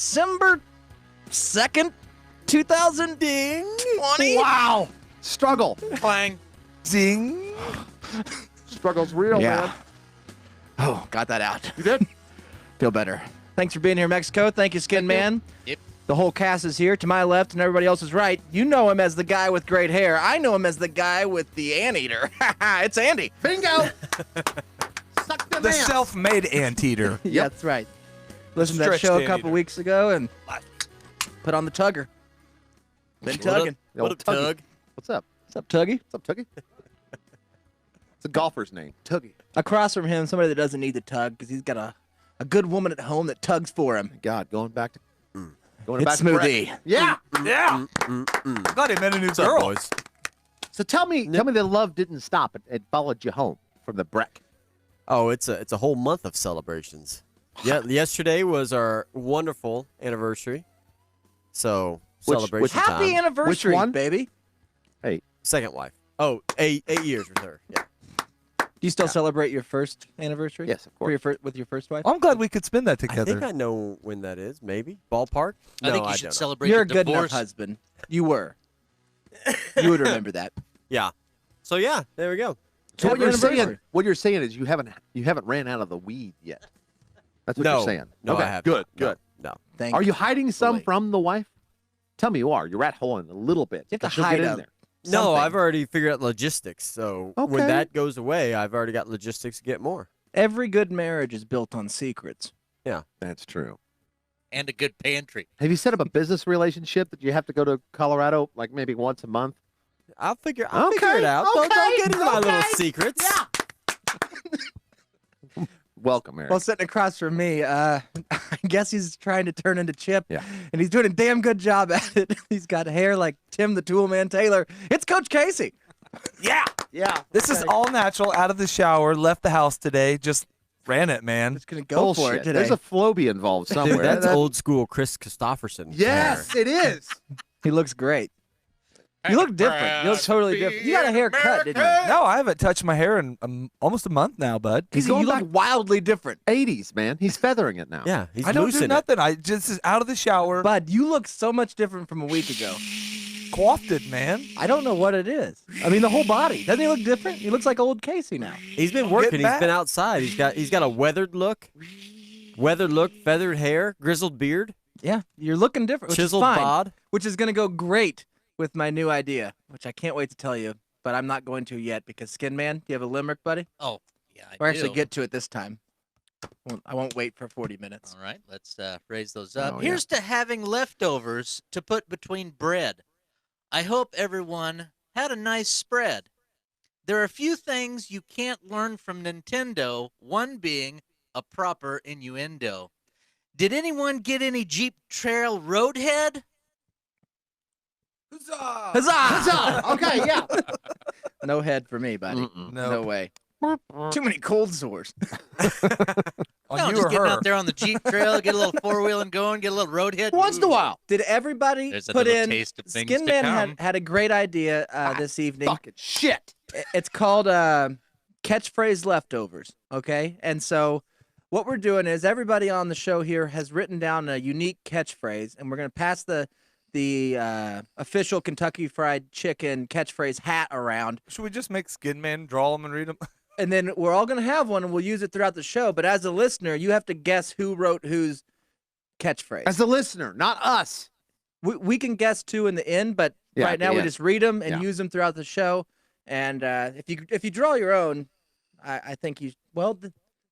December 2nd, 2020. Wow. Struggle. Clang. Zing. Struggle's real, Yeah. man. Oh, got that out. You did? Feel better. Thanks for being here, Mexico. Thank you, Skin Man. Yep. The whole cast is here to my left and everybody else is right. You know him as the guy with great hair. I know him as the guy with the anteater. It's Andy. Bingo. Suck the The man. self-made anteater. Yeah, that's right. Listened to that Stretched show a anteater. couple weeks ago and put on the tugger. Been tugging. The old What up, Tuggy. Tug? What's up? What's up, Tuggy? What's up, Tuggy? It's a golfer's name. Tuggy. Across from him, somebody that doesn't need to tug because he's got a good woman at home that tugs for him. God, going back to going It's back to Smoothie. Brett. Yeah. Yeah. Glad he met a new girl. boys? So tell me the love didn't stop. It followed you home from the Breck. Oh, it's a whole month of celebrations. Yeah, yesterday was our wonderful anniversary. So celebration Happy time. anniversary, Which one? baby. Second wife. Oh, 8 years with her. Yeah. Do you still celebrate your first anniversary? Yes, of course. With your first wife? I'm glad we could spend that I together. think I know when that is. Maybe ballpark. I think No, you should don't know. celebrate You're a the good divorce. enough husband. You were. You would remember that. Yeah. So yeah, there we go. So Happy what you're anniversary. saying? What you're saying is you haven't ran out of the weed yet. That's what no, you're saying. No, okay, I haven't. Good. No, Good. No. Thank Are you hiding some Wait. from the wife? Tell me you are. You're rat holing a little bit. You have to but she'll hide get in them. there. No, something. I've already figured out logistics. So Okay. when that goes away, I've already got logistics to get more. Every good marriage is built on secrets. That's true. And a good pantry. Have you set up a business relationship that you have to go to Colorado like maybe once a month? I'll figure it out. Don't get into my little secrets. Welcome, Eric. Well, sitting across from me, I guess he's trying to turn into Chip. Yeah. And he's doing a damn good job at it. He's got hair like Tim the Toolman Taylor. It's Coach Casey. Yeah. yeah. This is all natural, out of the shower, left the house today, just ran it, man. Just going to go for it Bullshit. today. There's a Flowbee involved Dude, somewhere. that's old school Chris Christopherson. Yes, it is. He looks great. You look different. You look totally different. You got a haircut, didn't you? No, I haven't touched my hair in almost a month now, bud. He's going you look back- wildly different. 80s, man. He's feathering it now. Yeah, he's I don't do losing it. nothing. I just is out of the shower, Bud, you look so much different from a week ago. coiffed it, man. I don't know what it is. I mean, the whole body. Doesn't he look different? He looks like old Casey now. He's been working. He's back. been outside. He's got a weathered look, feathered hair, grizzled beard, Yeah, you're looking different, which chiseled is fine. bod. Which is going to go great with my new idea, which I can't wait to tell you, but I'm not going to yet because Skin Man, do you have a limerick, buddy? Oh, yeah, I Or actually do. get to it this time. I won't wait for 40 minutes. All right, let's raise those up. Oh, yeah. Here's to having leftovers to put between bread. I hope everyone had a nice spread. There are a few things you can't learn from Nintendo, one being a proper innuendo. Did anyone get any Jeep Trail Roadhead? Huzzah! Huzzah! Huzzah! Okay, yeah. No head for me, buddy. Mm-mm. No way. Too many cold sores. On No, you just or getting her? out there on the Jeep Trail, get a little four-wheeling going, get a little Roadhead. Once in a Ooh. while. Did everybody There's a put little in? taste of things Skin to Man come. had a great idea this evening. Fucking shit. It's called catchphrase leftovers. Okay, and so what we're doing is everybody on the show here has written down a unique catchphrase, and we're going to pass the official Kentucky Fried Chicken catchphrase hat around, Should we just make Skin Man draw them and read them? and then we're all going to have one, and we'll use it throughout the show. But as a listener, you have to guess who wrote whose catchphrase. As the listener, not us. We can guess two in the end, but Yeah, right now we yeah. just read them and Yeah. use them throughout the show. And if you draw your own, I think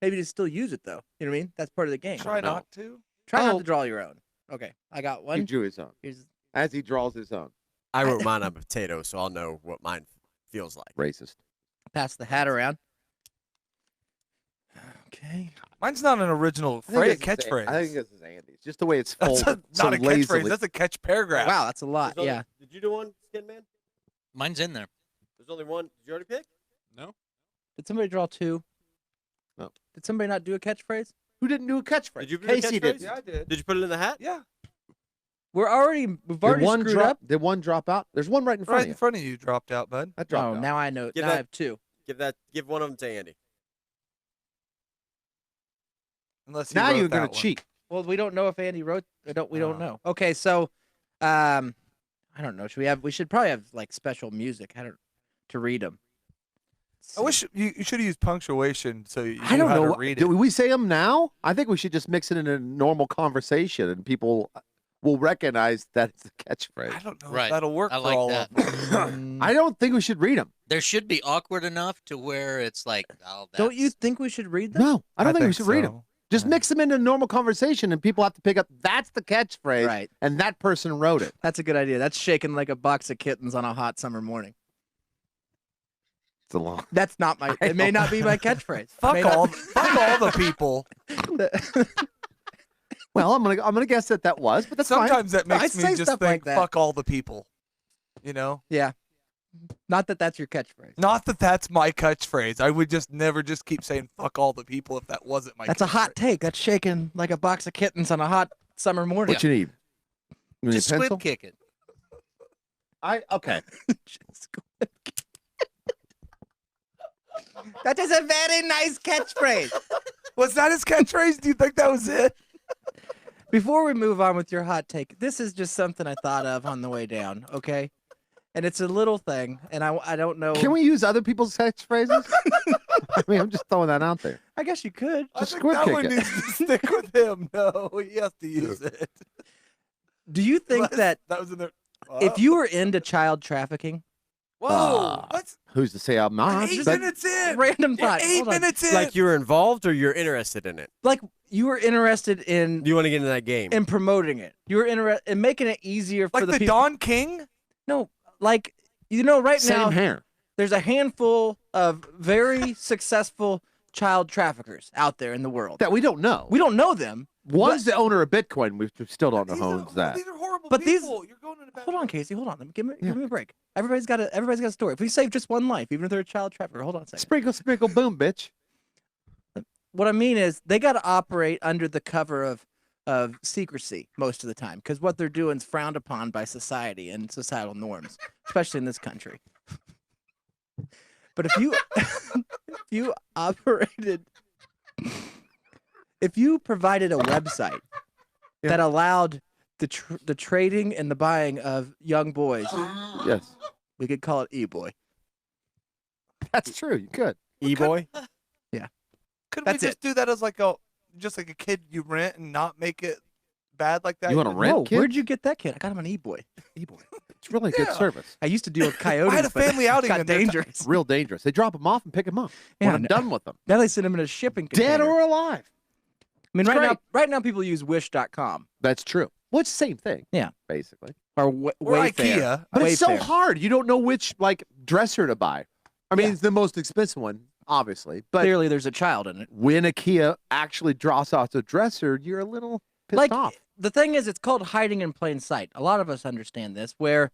maybe you still use it though. You know what I mean? That's part of the game. Try not to. Try not Oh. to draw your own. Okay, I got He one. drew his own. Here's As he draws his own. I wrote mine on potato, so I'll know what mine feels like. Racist. pass the hat around. Okay. Mine's not an original catchphrase. I think this is Andy's. Just the way it's That's folded. not a so catchphrase. lazily. That's a catch paragraph. Wow, that's a lot. Yeah. Did you do one, Skin Man? Mine's in there. There's only one. Did you already pick? Did somebody draw two? No. Did somebody not do a catchphrase? Who didn't do a catchphrase? Did you do a Casey catchphrase? did. Yeah, I did. Did you put it in the hat? Yeah. We've already Did screwed drop, up. Did one drop out? There's one right in front Right of in you. front of you dropped out, bud. That dropped Oh, out. now I know. Give Now I that- have two. Give one of them to Andy. Unless he Now wrote you're that going to one. cheat. Well, we don't know if Andy wrote. We don't Oh. know. Okay, so, I don't know. We should probably have like special music. To read them. I wish you should have used punctuation so you I knew don't how know. to read Do it. we say them now? I think we should just mix it in a normal conversation, and people will recognize that it's a catchphrase. I don't know Right. if that'll work I for like all that. of them. I don't think we should read them. There should be awkward enough to where it's like, oh, that's... Don't you think we should read them? No, I don't think we should read them. so. Just Yeah. mix them into a normal conversation, and people have to pick up. That's the catchphrase, Right. and that person wrote it. That's a good idea. That's shaking like a box of kittens on a hot summer morning. It's a long. That's not my. It may not be my catchphrase. It Fuck may not all, be- fuck all the people. Well, I'm gonna guess that was, but that's fine. Sometimes that I makes say me just stuff like think, that. fuck all the people. You know? Yeah. Not that that's your catchphrase. Not that that's my catchphrase. I would just never just keep saying fuck all the people if that wasn't my That's a hot catchphrase. take. That's shaking like a box of kittens on a hot summer morning. What you need? You need Just a pencil? squib kick it. Okay. That is a very nice catchphrase. Was that his catchphrase? Do you think that was it? Before we move on with your hot take, this is just something I thought of on the way down, okay? And it's a little thing, and I don't know. Can we use other people's catchphrases? I mean, I'm just throwing that out there. I guess you could. I Just think squib that kick one it. needs to stick with him. No, he has to use it. Do you think Unless that that was in there? if you were into child trafficking, Whoa, what's Who's to say I'm not? 8 But minutes in? random You're thought, 8 hold on. minutes in. Like you're involved or you're interested in it. like you were interested in You want to get into that game. promoting it. You were interested in making it easier for like the the people. Don King? No, like right same now hair. there's a handful of very successful child traffickers out there in the world. That we don't know. We don't know them. One's the owner of Bitcoin. We still don't know These who are- owns that. These are horrible But these- people. You're going in a bad Hold on, Casey. Hold on. Give me a break. Everybody's got a story. If we save just one life, even if they're a child trafficker, hold on a second. Sprinkle, sprinkle, boom, bitch. What I mean is they got to operate under the cover of secrecy most of the time because what they're doing is frowned upon by society and societal norms, especially in this country. But if you if you provided a website that allowed the trading and the buying of young boys, Yes, we could call it e-boy. that's true. You could. E-boy? Could That's we just do that as like a kid you rent and not make it bad like that? You wanna rent Whoa, kids? where'd you get that kid? I got him on e-boy. E-boy. It's really a good Yeah. service. I used to deal with coyotes. I had a but family outing got and they're dangerous. Real dangerous. They drop them off and pick them up. Yeah, when I'm no. done with them, Now they send him in a shipping container. dead or alive. I mean, It's right now people use Wish.com That's true. Well, it's the same thing. Yeah. basically. or or Wayfair. IKEA. But it's so Wayfair. hard. You don't know which dresser to buy. I mean, Yeah. it's the most expensive one, obviously. But Clearly, there's a child in it. when IKEA actually drops off the dresser, you're a little pissed Like off. the thing is, it's called hiding in plain sight. A lot of us understand this. Where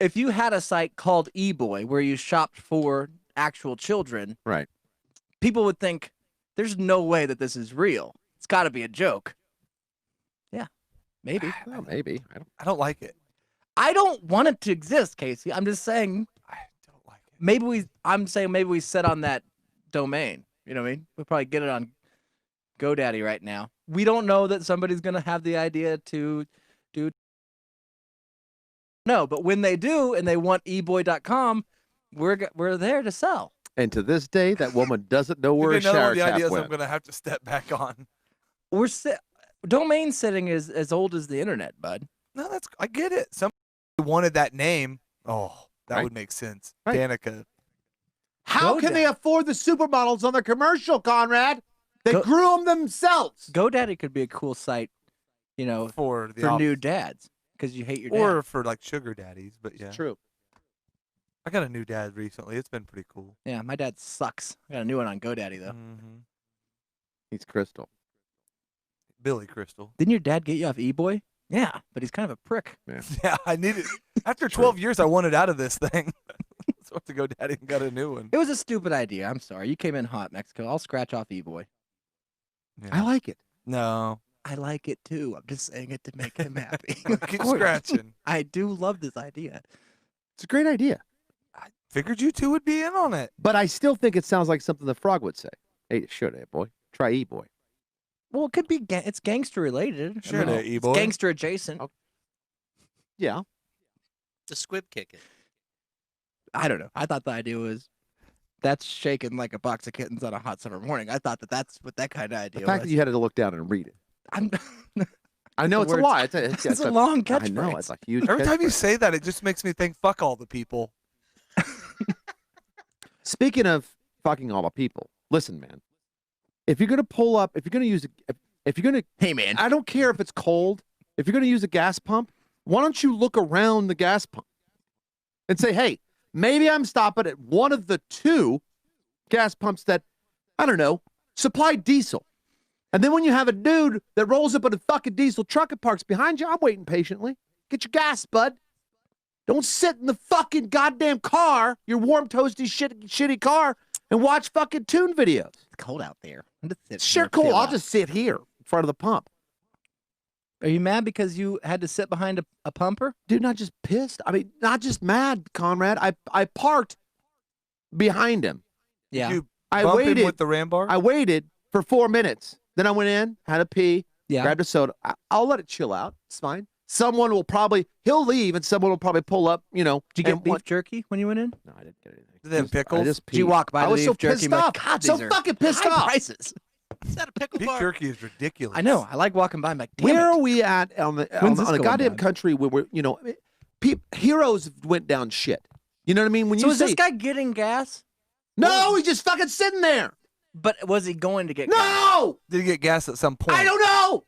if you had a site called eBoy where you shopped for actual children, Right. people would think there's no way that this is real. It's got to be a joke. Yeah, maybe. Well, maybe. I don't. I don't like it. I don't want it to exist, Casey. I'm just saying I don't like it. maybe we set on that domain. You know what I mean? We'll probably get it on GoDaddy right now. We don't know that somebody's gonna have the idea to do. No, but when they do and they want eboy.com, we're there to sell. And to this day, that woman doesn't know where Maybe a another shower one of the cap ideas went. I'm gonna have to step back on. Domain setting is as old as the internet, bud. No, I get it. Somebody wanted that name. Oh, that Right. would make sense. Right. Danica. How can they afford the supermodels on their commercial, Conrad? They Go- grew them themselves. GoDaddy could be a cool site, you know, For the for new opposite. dads because you hate your dad. Or for like sugar daddies, but yeah. True. I got a new dad recently. It's been pretty cool. Yeah, my dad sucks. I got a new one on GoDaddy though. Mm-hmm. He's Crystal. Billy Crystal. Didn't your dad get you off eBoy? Yeah, but he's kind of a prick. Yeah, I needed. After 12 years, I wanted out of this thing. So I have to go daddy and got a new one. It was a stupid idea. I'm sorry. You came in hot, Mexico. I'll scratch off eBoy. Yeah. I like it. No. I like it too. I'm just saying it to make him happy. Keep scratching. I do love this idea. It's a great idea. I figured you two would be in on it. But I still think it sounds like something the frog would say. Hey, should boy. Try E-boy. Well, it could be. It's gangster related. Sure, there, it's E-boy. gangster adjacent. Oh. Yeah. The squib kick it. I don't know. I thought the idea was that's shaking like a box of kittens on a hot summer morning. I thought that's what that kind of The idea fact was. that you had to look down and read it. I'm, I know The it's a words- lie. it's a long catchphrase. I know it's a huge. Every time you catchphrase. say that, it just makes me think, fuck all the people. Speaking of fucking all the people, listen, man. If you're gonna pull up, if you're gonna use, if you're gonna, Hey, man. I don't care if it's cold. If you're gonna use a gas pump, why don't you look around the gas pump and say, hey, maybe I'm stopping at one of the 2 gas pumps that, I don't know, supply diesel. And then when you have a dude that rolls up in a fucking diesel truck and parks behind you, I'm waiting patiently. Get your gas, bud. Don't sit in the fucking goddamn car, your warm, toasty, shitty car, and watch fucking tune videos. It's cold out there. I'm just sitting Sure, here cool. chilling I'll out. just sit here in front of the pump. Are you mad because you had to sit behind a pumper? Dude, not just pissed. I mean, not just mad, Conrad. I parked behind him. Yeah. Did you I bump him waited. with the ram bar? I waited for 4 minutes. Then I went in, had a pee, Yeah. grabbed a soda. I'll let it chill out. It's fine. Someone will probably, he'll leave and someone will probably pull up, you know. Did you get and beef what- jerky when you went in? No, I didn't get anything. Did they have I pickles? just Did you peed. walk by I the was so beef jerky pissed and be like, off. God, So these are fucking pissed high off. prices. Is that a pickle Beef bar? jerky is ridiculous. I know. I like walking by. I'm like, damn Where it. are we at on the When's on this a going goddamn down? country where we're, you know, heroes went down shit. You know what I mean? When So you is say this guy getting gas? no, he's just fucking sitting there. But was he going to get gas? No, Did he get gas at some point? I don't know.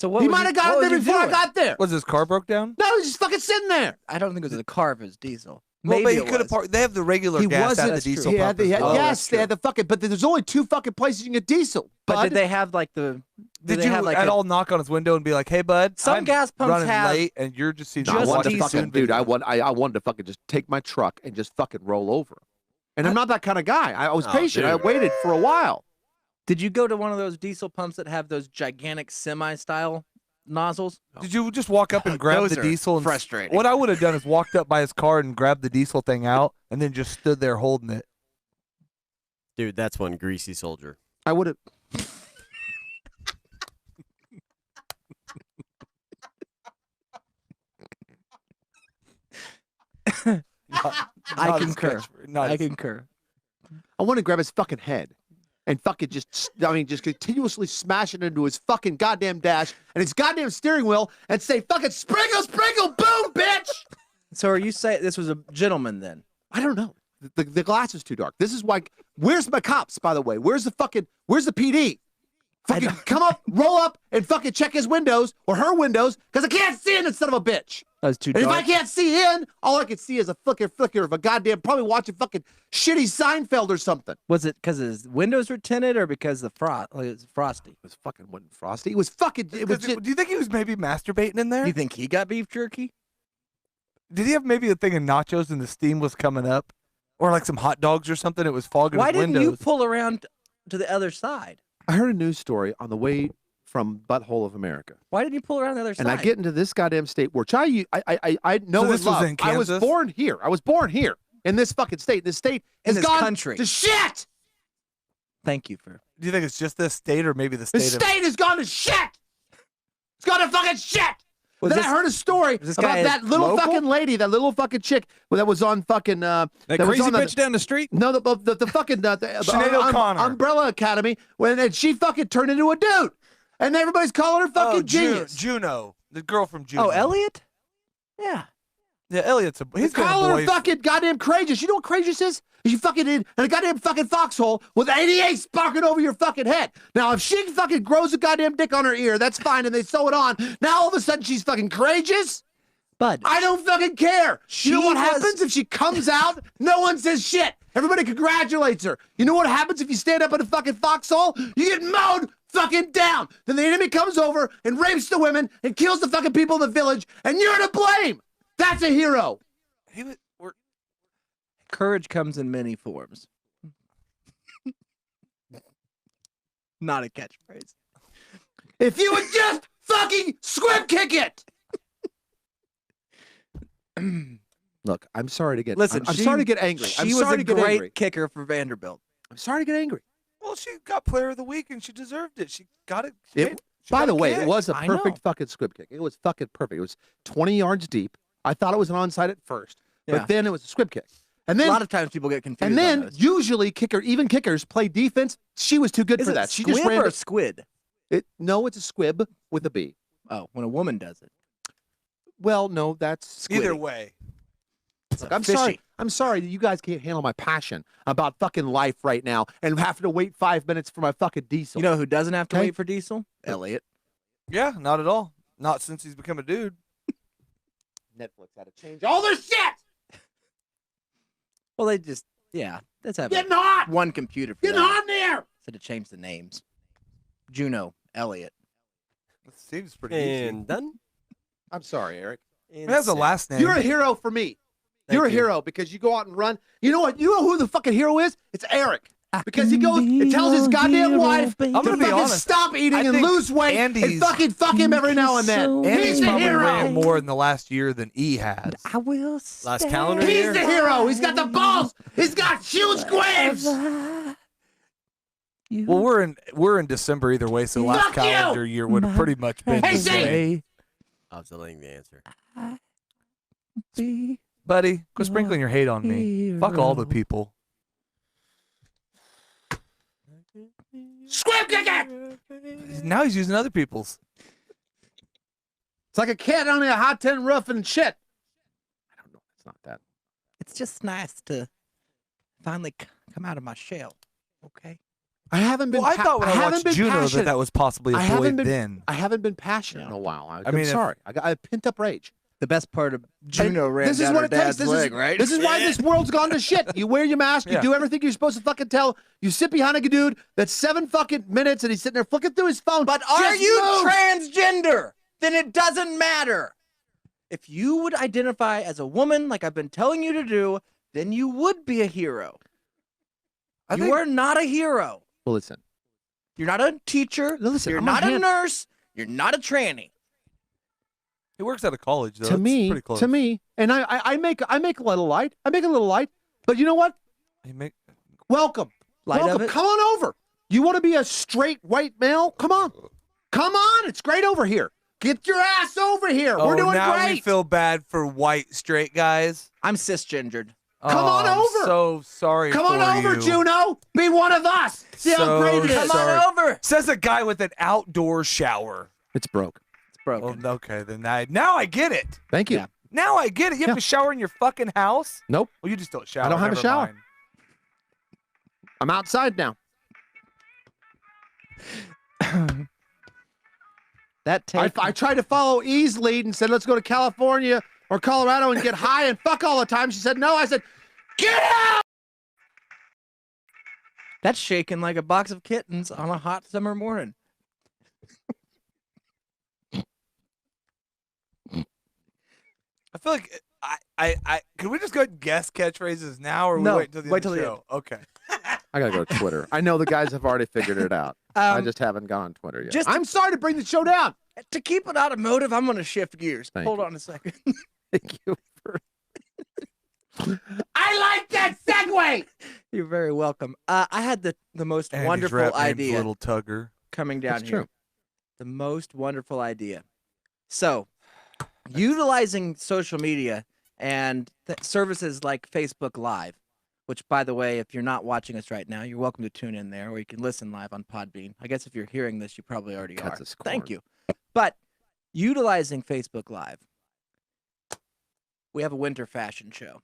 So what He was might have gotten what there was he before I doing? got there. Was his car broke down? No, he's just fucking sitting there. I don't think it was a car if it was diesel. Well, Maybe but he it could have was. parked. They have the regular He gas at wasn't. the diesel He pump had, as well. yes, that's they had true. the fucking. But there's only 2 fucking places you can get diesel. But bud. did they have like the? Did they you have like at a- all knock on his window and be like, "Hey, bud, Some I'm gas pumps running have late, and you're just No, I just wanted to diesel fucking, dude. I wanted to fucking just take my truck and just fucking roll over. And I'm not that kind of guy. I was Oh, patient. I dude. waited for a while. Did you go to one of those diesel pumps that have those gigantic semi-style nozzles? Did you just walk up and grab Those the are diesel? And frustrating. What I would have done is walked up by his car and grabbed the diesel thing out, and then just stood there holding it. Dude, that's one greasy soldier. I would have. I concur. I can. concur. I want to grab his fucking head and fucking just, I mean, just continuously smash it into his fucking goddamn dash and his goddamn steering wheel and say, fucking sprinkle, sprinkle, boom, bitch. So are you saying this was a gentleman then? I don't know. The glass is too dark. This is why. Where's my cops, by the way? Where's the PD? Fucking come up, roll up, and fucking check his windows or her windows because I can't see in, son of a bitch. That was too And if I dark. can't see in, all I can see is a flicker of a goddamn, probably watching fucking shitty Seinfeld or something. Was it because his windows were tinted or because the frost? Like, it was frosty. It was fucking wasn't frosty. It was fucking. It was just, Do you think he was maybe masturbating in there? You think he got beef jerky? Did he have maybe a thing of nachos and the steam was coming up, or like some hot dogs or something? It was fogging Why his didn't windows. you pull around to the other side? I heard a news story on the way from Butthole of America, Why didn't you pull around the other side? and I get into this goddamn state, which I know So and this was love. in I was Kansas? born here. I was born here in this fucking state. This state In has this gone country. to shit. Thank you for. Do you think it's just this state or maybe the The state? state has gone to shit. It's gone to fucking shit. Was Then this- I heard a story was this about guy that little local? fucking lady, that little fucking chick that was on fucking That was crazy on the- bitch down the street? no the fucking Sinead O'Connor. Umbrella Academy and she fucking turned into a dude, and everybody's calling her fucking Oh, genius. Juno, the girl from Juno. Oh, Elliot? Yeah. Yeah, Elliot's a. He's been a Calling boy. her fucking goddamn courageous. You know what courageous is? You fucking in a goddamn fucking foxhole with 88 sparking over your fucking head. Now, if she fucking grows a goddamn dick on her ear, that's fine, and they sew it on. Now all of a sudden she's fucking courageous. Bud. I don't fucking care. You know She what has- happens if she comes out? No one says shit. Everybody congratulates her. You know what happens if you stand up in a fucking foxhole? You get mowed fucking down. Then the enemy comes over and rapes the women and kills the fucking people in the village, and you're to blame. That's a hero. Courage comes in many forms. Not a catchphrase. If you would just fucking squib kick it. Look, I'm sorry to get. Listen, I'm she- sorry to get angry. I'm She was sorry a to get great angry. kicker for Vanderbilt. I'm sorry to get angry. Well, she got Player of the Week and she deserved it. She got it. By the way, it was a I know. perfect fucking squib kick. It was fucking perfect. It was 20 yards deep. I thought it was an onside at first, Yeah. but then it was a squib kick. And A then lot of times people get confused. and then on those. usually even kickers play defense. She was too good Is for it that. She squib just ran or squid? it. No, it's a squib with a B. Oh, when a woman does it. Well, no, that's Either squiddy. way. Look, I'm sorry. I'm sorry that you guys can't handle my passion about fucking life right now and having to wait 5 minutes for my fucking diesel. You know who doesn't have to Okay. wait for diesel? Elliot. Yeah, not at all. Not since he's become a dude. Netflix had to change all their shit. Well, they just that's having Getting hot. one computer for Getting that. hot in there. So to change the names. Juno, Elliot. That seems pretty easy. And done. I'm sorry, Eric. It has a Insane. last name. You're a hero for me. Thank You're a you. hero because you go out and run. You know what? You know who the fucking hero is? It's Eric. Because he goes and tells his goddamn wife to gonna be fucking honest. stop eating I and think lose weight and Andy's- fucking fuck him every now and then. Andy's He's the probably hero. ran more in the last year than E has. I will Last calendar He's year? the hero. He's got the balls. He's got huge squibs. Well, we're in December either way, so last Fuck you! calendar year would have pretty much been Hey, the same. I was delaying the answer. Buddy, quit sprinkling your hate on me. Fuck all the people. Squib kick it. Now he's using other people's. It's like a cat on a hot tin roof and shit. I don't know. It's not that. It's just nice to finally come out of my shell. Okay. I haven't been. Well, I thought when I haven't watched been Juno passionate. that was possibly a I haven't boy been- then. I haven't been passionate in Yeah. a while. I I'm mean, if- sorry. I have pent up rage. The best part of Juno ran This is down what her it takes. dad's This leg, is right? This is why this world's gone to shit. You wear your mask. You Yeah. do everything you're supposed to fucking tell. You sit behind a dude that's 7 fucking minutes and he's sitting there flicking through his phone. But are Just you move. transgender? Then it doesn't matter. If you would identify as a woman, like I've been telling you to do, then you would be a hero. I You think- are not a hero. Well, listen. You're not a teacher. No, listen, You're I'm not a a hand- nurse. You're not a tranny. He works out of college, though. To It's me, pretty close. and I make a little light. I make a little light. But you know what? He make- Welcome. Light Welcome. of it. Come on over. You want to be a straight white male? Come on. Come on. It's great over here. Get your ass over here. We're doing now great. we feel bad for white straight guys. I'm cisgendered. Come on I'm over. So sorry. Come on for over, you. Juno. Be one of us. See how So great it is. Come sorry. on over. Says a guy with an outdoor shower. It's broke. It's broken. Well, okay, then now I get it. Thank you. Yeah. Now I get it. You have Yeah. to shower in your fucking house? Nope. Well, you just don't shower. I don't have a Never shower. mind. I'm outside now. That I take. tried to follow E's lead and said, let's go to California or Colorado and get high and fuck all the time. She said, no. I said, get out. That's shaking like a box of kittens on a hot summer morning. I feel like I could we just go ahead and guess catchphrases now, or No, we wait until the wait end of till the the show? Okay. I got to go to Twitter. I know the guys have already figured it out. I Um, just haven't gone on Twitter yet. just- I'm sorry to bring the show down. to keep it automotive, I'm going to shift gears. Thank Hold you. on a second. Thank you. I like that segue. You're very welcome. I had the most Andy's wonderful rap name's idea Little Tugger. coming down That's here. true. The most wonderful idea. So, utilizing social media and services like Facebook Live, which, by the way, if you're not watching us right now, you're welcome to tune in there, or you can listen live on Podbean. I guess if you're hearing this, you probably already Cuts are. us Thank corn. you. But utilizing Facebook Live, we have a winter fashion show,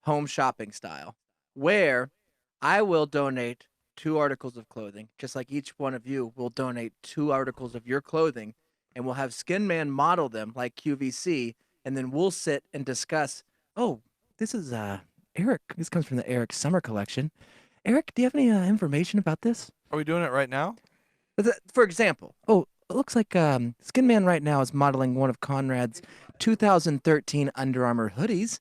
home shopping style, where I will donate 2 articles of clothing, just like each one of you will donate 2 articles of your clothing, and we'll have Skin Man model them like QVC, and then we'll sit and discuss, oh, this is Eric. This comes from the Eric Summer Collection. Eric, do you have any information about this? Are we doing it right now? For example, oh, it looks like Skin Man right now is modeling one of Conrad's 2013 Under Armour hoodies.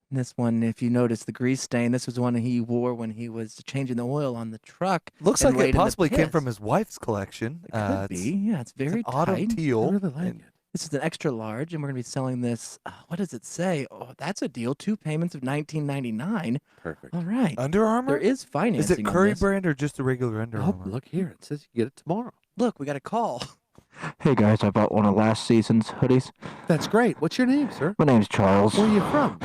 And this one, if you notice the grease stain, this was one he wore when he was changing the oil on the truck. Looks and like laid it in the possibly came piss. from his wife's collection. It could be. Yeah, it's very autumn tight. teal. I really like and it. This is an extra large, and we're going to be selling this. What does it say? Oh, that's a deal. 2 payments of $19.99. Perfect. All right. Under Armour? There is financing. Is it Curry on this. brand or just a regular Under Oh, Armour? look here. It says you get it tomorrow. Look, we got a call. Hey guys, I bought one of last season's hoodies. That's great. What's your name, sir? My name's Charles. Where are you from?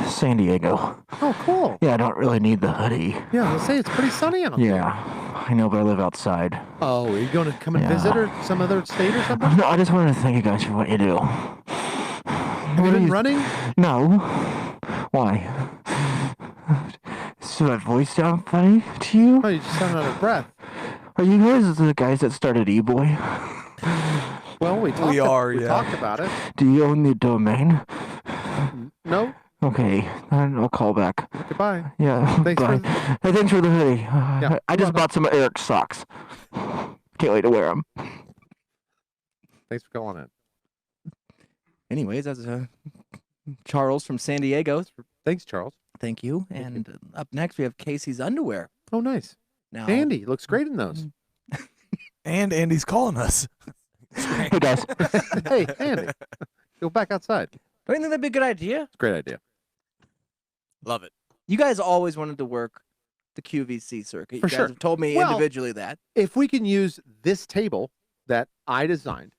San Diego. Oh, cool. Yeah, I don't really need the hoodie. Yeah, let's say it's pretty sunny out there. Yeah, I know, but I live outside. Oh, are you going to come and Yeah. visit or some other state or something? No, I just wanted to thank you guys for what you do. Have you been running? No. Why? Does that voice sound funny to you? Oh, you just sound out of breath. Are you guys the guys that started eBoy? Well, we talked, we yeah. talked about it. Do you own the domain? No? Okay, then I'll call back. Goodbye. Yeah, Thanks bye. for Hey, thanks for the hoodie. I just welcome. bought some of Eric's socks. Can't wait to wear them. Thanks for calling in. Anyways, that's Charles from San Diego. Thanks, Charles. Thank you. Thank you. And up next, we have Casey's underwear. Oh, nice. Now, Andy looks great in those. And Andy's calling us. Hey guys, Hey, Andy. Go back outside. don't you think that'd be a good idea? It's a great idea. Love it. You guys always wanted to work the QVC circuit. For you guys sure. have told me Well- individually that. If we can use this table that I designed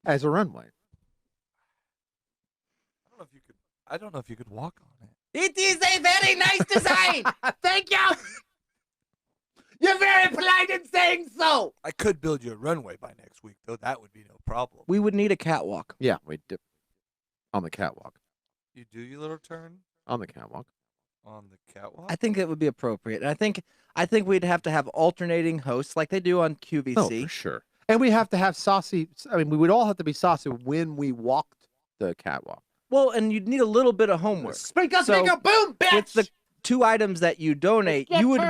as a runway. I don't know if you could walk on it. It is a very nice design. Thank you. You're very polite in saying so. I could build you a runway by next week, though. That would be no problem. We would need a catwalk. Yeah, we did. On the catwalk. You do your little turn On the catwalk. on the catwalk. I think it would be appropriate. And I think we'd have to have alternating hosts like they do on QVC. Oh, for sure. And we have to have saucy. I mean, we would all have to be saucy when we walked the catwalk. Well, and you'd need a little bit of homework. Sprinkle, So, sprinkle, boom, bitch! With the 2 items that you donate, you would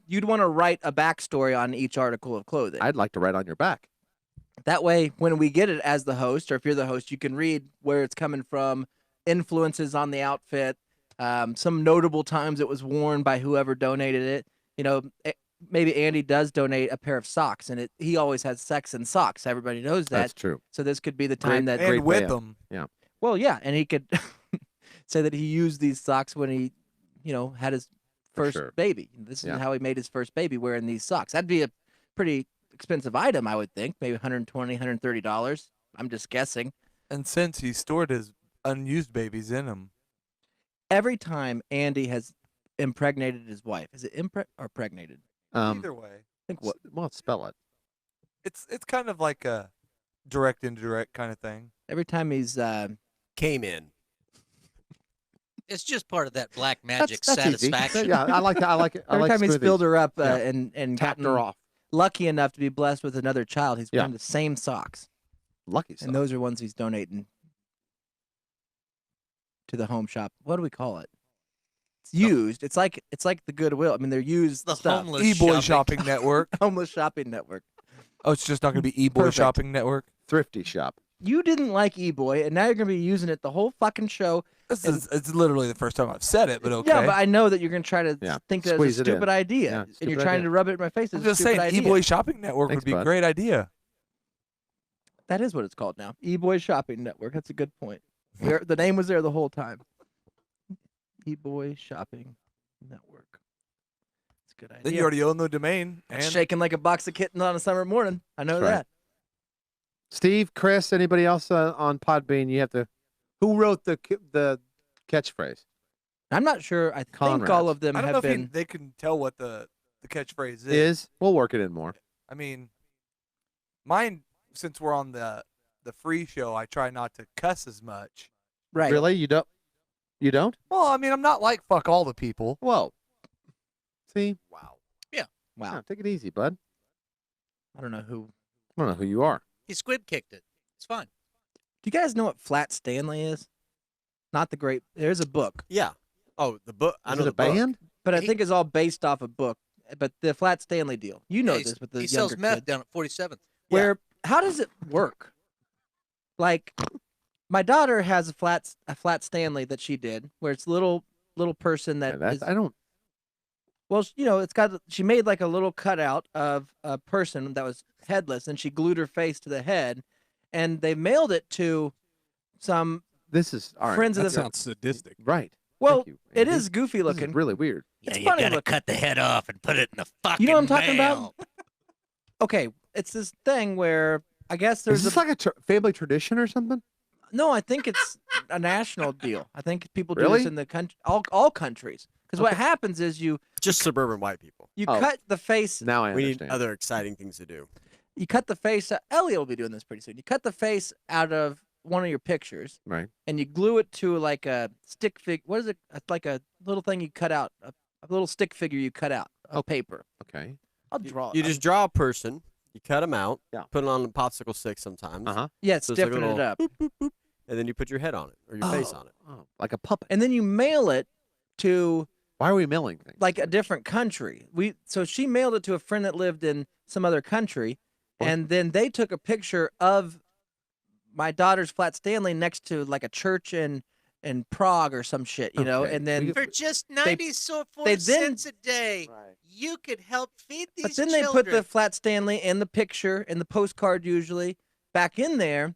you'd want to write a backstory on each article of clothing. I'd like to write on your back. That way, when we get it as the host, or if you're the host, you can read where it's coming from, influences on the outfit, some notable times it was worn by whoever donated it. You know, maybe Andy does donate a pair of socks, and he always has sex in socks. Everybody knows that. That's true. So this could be the time that. and great with band. them. Well, yeah, and he could say that he used these socks when he, had his For first sure. baby. This is Yeah. how he made his first baby, wearing these socks. That'd be a pretty expensive item, I would think. Maybe $120, $130. I'm just guessing. And since he stored his unused babies in them, Every time Andy has impregnated his wife, is it or pregnated? either way, I think what? Well, spell it. it's kind of like a direct indirect kind of thing. Every time he's Came in. It's just part of that black magic That's easy. satisfaction. Yeah, I like that. I like it. I every like time he's smoothies. filled her up Yeah. and Tapped gotten her off. lucky enough to be blessed with another child, he's Yeah. wearing the same socks. Lucky stuff. And those are ones he's donating to the home shop. What do we call it? It's used. It's like the Goodwill. I mean, they're used The stuff. homeless E-Boy shopping. Shopping Network. Homeless shopping network. Oh, it's just not going to be E-Boy Perfect. Shopping Network. Thrifty shop. You didn't like eBoy, and now you're gonna be using it the whole fucking show. It's literally the first time I've said it, but okay. Yeah, but I know that you're gonna try to Yeah, think that squeeze it's a it in. stupid idea, Yeah, and stupid you're trying idea. to rub it in my face. I'm It's a just stupid saying, idea. E-Boy Shopping Network Thanks, would be a bud. great idea. That is what it's called now. eBoy Shopping Network. That's a good point. The name was there the whole time. eBoy Shopping Network. It's a good idea. Then you already own the domain. It's And shaking like a box of kittens on a summer morning. I know That's right. that. Steve, Chris, anybody else on Podbean? You have to. Who wrote the catchphrase? I'm not sure. I think Conrad's. all of them I don't have know if been. they can tell what the catchphrase Is we'll work it in more. I mean, mine, since we're on the free show, I try not to cuss as much. Right. Really? You don't? You don't? Well, I mean, I'm not like fuck all the people. Whoa. See? Wow. Wow. Yeah, take it easy, bud. I don't know who. I don't know who you are. He squib kicked it. It's fine. Do you guys know what Flat Stanley is? Not the great. There's a book, Yeah. Oh, the book. I Is know it the a book. band? but I He- think it's all based off a book. But the Flat Stanley deal, you know Yeah, this with the he younger sells meth kids. down at 47th. Where how does it work? Like, my daughter has a Flat Stanley that she did, where it's little person Yeah, that that's, is I don't. well, it's got she made like a little cutout of a person that was headless, and she glued her face to the head, and they mailed it to some This is all right. friends of That the. sounds sadistic. Right. Well, Thank you, it Andy. is goofy This looking. is really weird. Yeah, It's you funny gotta looking. cut the head off and put it in the fucking You know what I'm talking about? mail. Okay, it's this thing where I guess Is there's this a like a family tradition or something? no. I think it's a national deal. I think people do Really? this in the country, all countries. Because what happens is you Just suburban white people. you Oh. cut the face. Now I We need understand. other exciting things to do. You cut the face. Elliot will be doing this pretty soon. You cut the face out of one of your pictures, Right. and you glue it to like a stick fig. What is it? Like a little thing you cut out, a little stick figure you cut out of paper. Okay. I'll draw. You it. just draw a person, you cut them out, Yeah. put it on a popsicle stick sometimes, Uh huh. yeah, so it's like a stiffen it little up, boop, boop, boop, and then you put your head on it or your face on it. Oh, like a puppet. and then you mail it to Why are we mailing things? like a different country. So she mailed it to a friend that lived in some other country, and then they took a picture of my daughter's flat Stanley next to like a church in Prague or some shit, you know. Okay. And then For just 94 they then- cents a day, Right. you could help feed these but then children. they put the flat Stanley and the picture and the postcard usually back in there.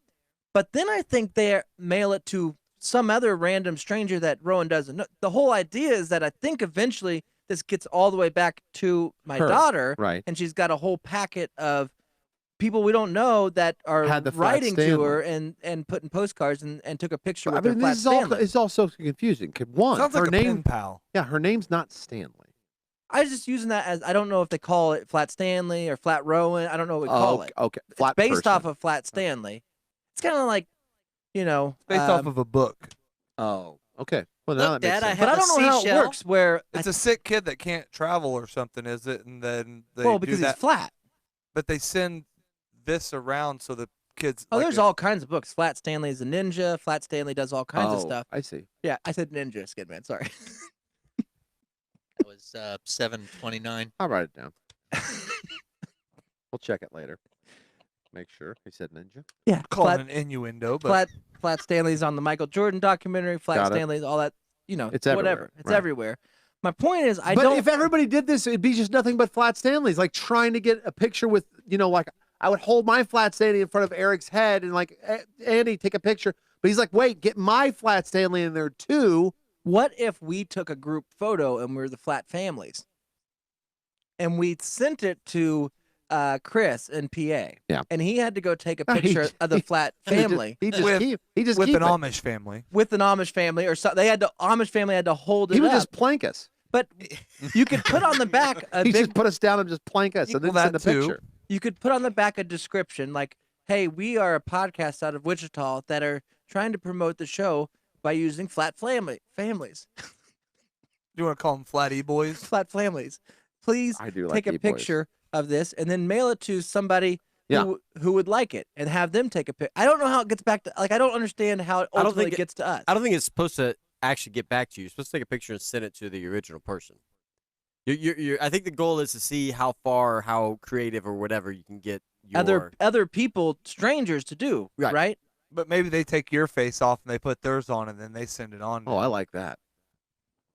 But then I think they mail it to some other random stranger that Rowan doesn't know. The whole idea is that I think eventually this gets all the way back to my Her. daughter, Right. and she's got a whole packet of people we don't know that are Had the flat writing to Stanley. her and putting postcards and took a picture I with mean, their this flat is all. Stanley. It's all so confusing. One, Sounds her like a name. pen pal. Yeah, her name's not Stanley. I was just using that as I don't know if they call it flat Stanley or flat Rowan. I don't know what we call it. Okay. Flat It's based person. off of flat Stanley. It's kind of like, you know, Based off of a book. Oh, okay. Well, now Look, that makes Dad, I sense. but I have a don't know how it seashell. works. Where It's a sick kid that can't travel or something, is it? And then they well, do because that. he's flat. But they send this around so the kids. Oh, like there's all kinds of books. Flat Stanley is a ninja. Flat Stanley does all kinds of stuff. I see. Yeah, I said ninja, Skidman. Sorry. That was 729. I'll write it down. We'll check it later. Make sure. He said ninja. Yeah, call flat, it an innuendo, but flat Stanley's on the Michael Jordan documentary. Flat Got it. Stanley's all that. You know, It's whatever. everywhere, It's right. everywhere. My point is, I but don't. if everybody did this, it'd be just nothing but flat Stanleys. Like trying to get a picture with, like I would hold my flat Stanley in front of Eric's head and like, Andy, take a picture. But he's like, wait, get my flat Stanley in there too. What if we took a group photo and we're the flat families, and we sent it to Chris in PA? Yeah. And he had to go take a No, he- picture of the flat family He just With- keep. He just with keep an it. Amish family. with an Amish family, or so they had to. Amish family had to hold it He would up. just plank us. But you could put on the back a He big. just put us down and just plank us, and then Well, send a that too. picture. You could put on the back a description like, "Hey, we are a podcast out of Wichita that are trying to promote the show by using flat families, You want to call them flat E boys? flat families. Please I do like take a E-boys. picture of this and then mail it to somebody Yeah. who would like it and have them take a pic. I don't know how it gets back to like I don't understand how it I don't ultimately think it- gets to us. I don't think it's supposed to actually get back to you. You're supposed to take a picture and send it to the original person. I think the goal is to see how far, how creative or whatever you can get your. Other people, strangers, to do Right. right. But maybe they take your face off and they put theirs on and then they send it on. Oh, I like that.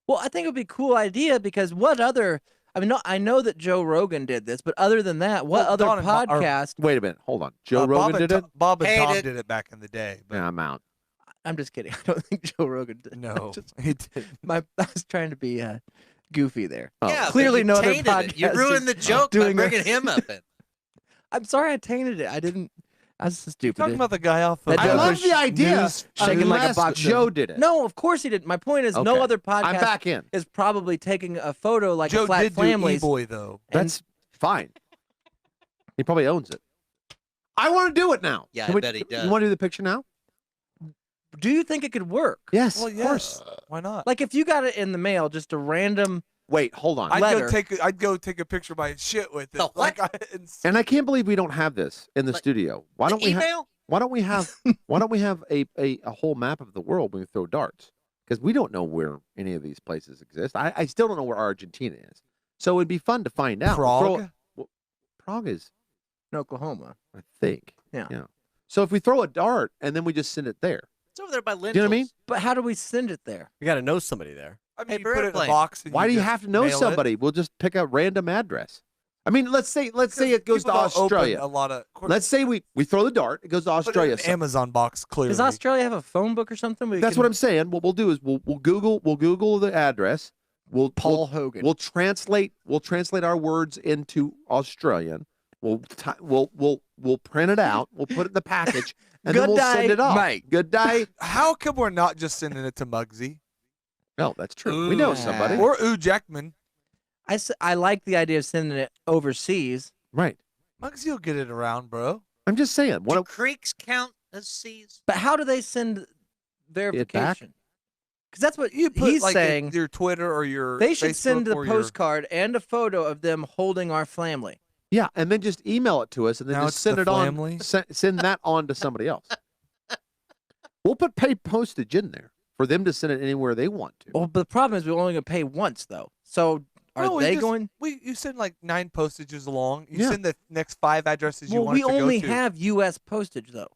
Well, I think it would be a cool idea because what other? I mean, no, I know that Joe Rogan did this, but other than that, what Well, other Don and Mo- or- podcast? Wait a minute. Hold on. Joe Bob Rogan and did it? Bob and Hate Tom it. did it back in the day. But Yeah, I'm out. I'm just kidding. I don't think Joe Rogan did. no, Just- he did. I was trying to be goofy there. Oh. Yeah, but Clearly you no other tainted it. You podcast ruined the is joke by doing a- bringing him up in. I'm sorry I tainted it. I didn't. I was so stupid. Talking about the guy off of That I joke love was the idea. news shaking like a unless box of- Joe did it. No, of course he didn't. My point is, no Okay. other podcast I'm back in. is probably taking a photo like Joe a flat did do families. E-boy though. and- That's fine. He probably owns it. I want to do it now. Yeah, Can I we- bet he does. You want to do the picture now? Do you think it could work? Yes, Well, of course. yes. Why not? Like if you got it in the mail, just a random. Wait, hold on. letter. I'd go take a picture of my shit with it. The Like And I can't believe we don't have this in the Like, studio. Why don't we have? Email? Why don't we have? Why don't we have a whole map of the world when we throw darts? Because we don't know where any of these places exist. I still don't know where Argentina is. So it'd be fun to find out. Prague? Prague is, in Oklahoma. I think. Yeah. So if we throw a dart and then we just send it there. It's over there by Lentils. Do you know what I mean? But how do we send it there? You got to know somebody there. I mean, Hey, you put it in a airplane. box. And Why do you just have to know mail it. somebody? We'll just pick a random address. I mean, let's say it goes to People don't open Australia. A lot of. Let's say we throw the dart. It goes to Put it in Australia. an Amazon box clearly. Does Australia have a phone book or something? That's what I'm saying. What we'll do is we'll Google the address. Paul Hogan. We'll translate our words into Australian. We'll print it out. We'll put it in the package, and then Good we'll send day, it off. mate. Good day. How come we're not just sending it to Muggsy No, that's true. We know Ooh. somebody. or Jackman? I like the idea of sending it overseas. Right. Muggsy will get it around, bro. I'm just saying. Do creeks count as seas? But how do they send verification? Because that's what You put he's like saying. your Twitter or your They should Facebook send the or your- postcard and a photo of them holding our family. Yeah, and then just email it to us, and then Now just it's send the it on. family? Send that on to somebody else. We'll put paid postage in there for them to send it anywhere they want to. Well, but the problem is we're only going to pay once, though. So are No, they going? You send like 9 postages along. You Yeah. send the next 5 addresses you Well, want we it to only go to. have U.S. postage, though.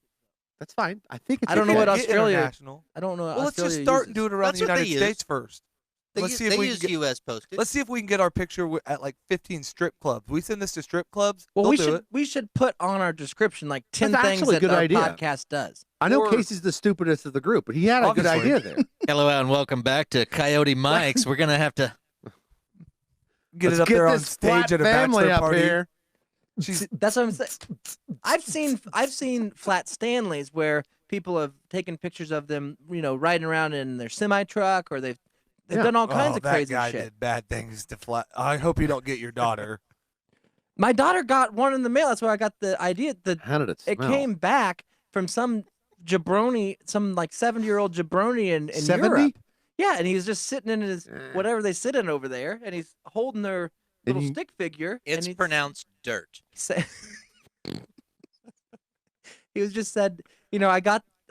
That's fine. I think it's I don't know okay. what Get Australia- international. I don't know. Well, let's just Australia start and uses. do it around That's the what they United use. States first. They Let's use, see if they we use can get. U.S. postage. Let's see if we can get our picture at like 15 strip clubs. We send this to strip clubs. Well, they'll we do should it. we should put on our description like 10 That's things actually a that good our idea. podcast does. I know Or- Casey's the stupidest of the group, but he had a good Obviously. idea there. Hello and welcome back to Coyote Mike's. We're gonna have to. Get Let's it up there on this stage flat at a family bachelor up party. here. She's That's what I'm saying. I've seen flat Stanleys where people have taken pictures of them, riding around in their semi truck, or they've Yeah. done all kinds of that crazy guy shit. did bad things to flat. I hope you don't get your daughter. My daughter got one in the mail. That's where I got the idea. How did it smell? It came back from some jabroni, some like 70-year-old jabroni in 70? Europe. Yeah, and he was just sitting in his Eh. whatever they sit in over there, and he's holding their And little he- stick figure. It's and he's- pronounced dirt. Say, he was just said, I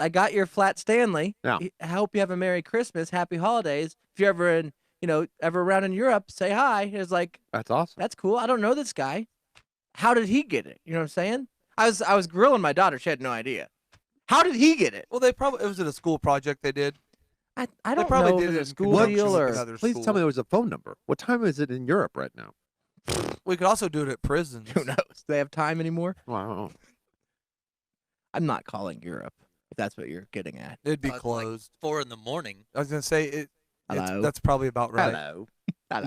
got your flat Stanley. Yeah. I hope you have a Merry Christmas, Happy Holidays. If you're ever ever around in Europe, say hi. It was like, That's awesome. that's cool. I don't know this guy. How did he get it? You know what I'm saying? I was grilling my daughter. She had no idea. How did he get it? Well, it was at a school project they did. I They don't probably know did if it it's a in school conjunction deal with or another Please school. tell me there was a phone number. What time is it in Europe right now? We could also do it at prisons. who knows? Do they have time anymore? Wow. I'm not calling Europe, if that's what you're getting at. It'd be It's like closed. 4 in the morning. I was gonna say Hello? that's probably about right. Hello.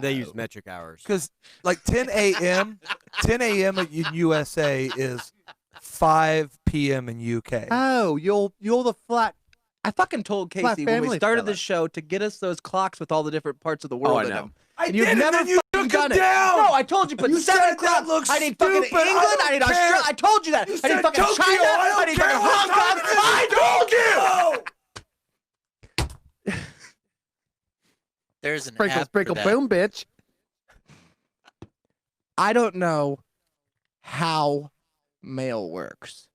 They use metric hours. Because like 10 a.m. 10 a.m. in USA is 5 p.m. in UK. Oh, you're the flat. I fucking told Flat Casey when we family started fella. this show to get us those clocks with all the different parts of the world I in know. them. I And you've did, and never then you fucking took done it it. down. No, I told you put You 7 said o'clock. that looks I need fucking stupid. I England. don't I need care. Australia. I told you that. You I said need fucking Tokyo. China. I I don't need care fucking what Hong Kong. time it is. I told you. There's an Sprinkle, app sprinkle, for that. boom, bitch. I don't know how mail works.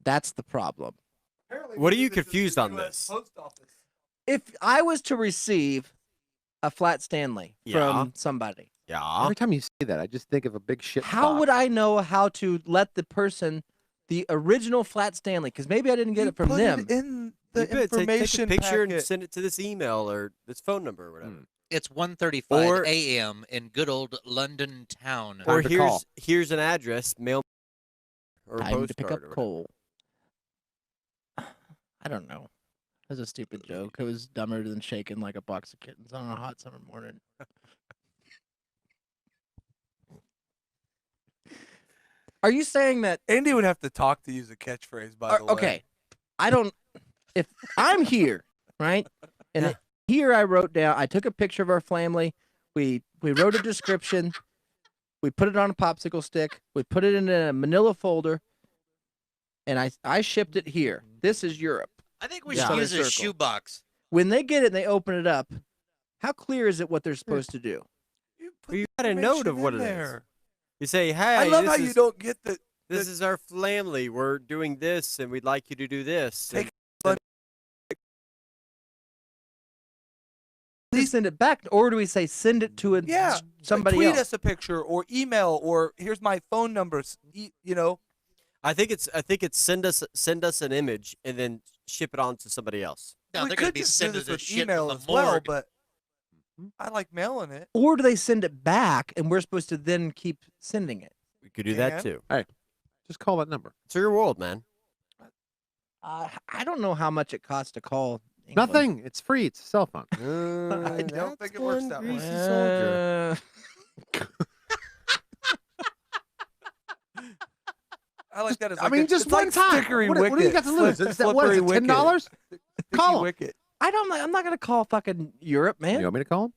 That's the problem. What are you confused on this? If I was to receive a flat Stanley Yeah. from somebody, Yeah. Every time you say that, I just think of a big shit. how would I know how to let the person, the original flat Stanley, because maybe I didn't get it from them. It in the You could information take a picture and packet. send it to this email or this phone number or whatever. It's 1:35 Or- a.m. in good old London town. Or to call. here's an address, mail or a Time to pick postcard up or whatever. coal. I don't know. It was a stupid joke. It was dumber than shaking like a box of kittens on a hot summer morning. Are you saying that? Andy would have to talk to use a catchphrase, by the way. Okay, I don't. If I'm here, right, and Yeah. here I wrote down. I took a picture of our family. We wrote a description. We put it on a popsicle stick. We put it in a manila folder, and I shipped it here. This is Europe. I think we Yeah. should use a Circle. shoebox. When they get it and they open it up, how clear is it what they're supposed to do? You, put Well, you the got a note of information what in it is. there. You say, hey, I love this how is, you don't get the. this is our family. We're doing this, and we'd like you to do this. Take Please send it back, or do we say send it to Yeah, somebody tweet else? us a picture or email or here's my phone number. You know, I think it's send us an image and then ship it on to somebody else. No, we they're going to could be just do sending this the with shit email from the as well, morgue. but I like mailing it. Or do they send it back and we're supposed to then keep sending it? Could do that Can. too. Just call that number. It's your world, man. I don't know how much it costs to call. England. Nothing. It's free. It's a cell phone. I don't think it works that way. Soldier. I like that. As I like mean, a, just it's one like time. Stickery What do you got to lose? Flip- Is that, what is it, flippery $10? wicket. Call Sticky him. wicket. I'm not gonna call fucking Europe, man. You want me to call him?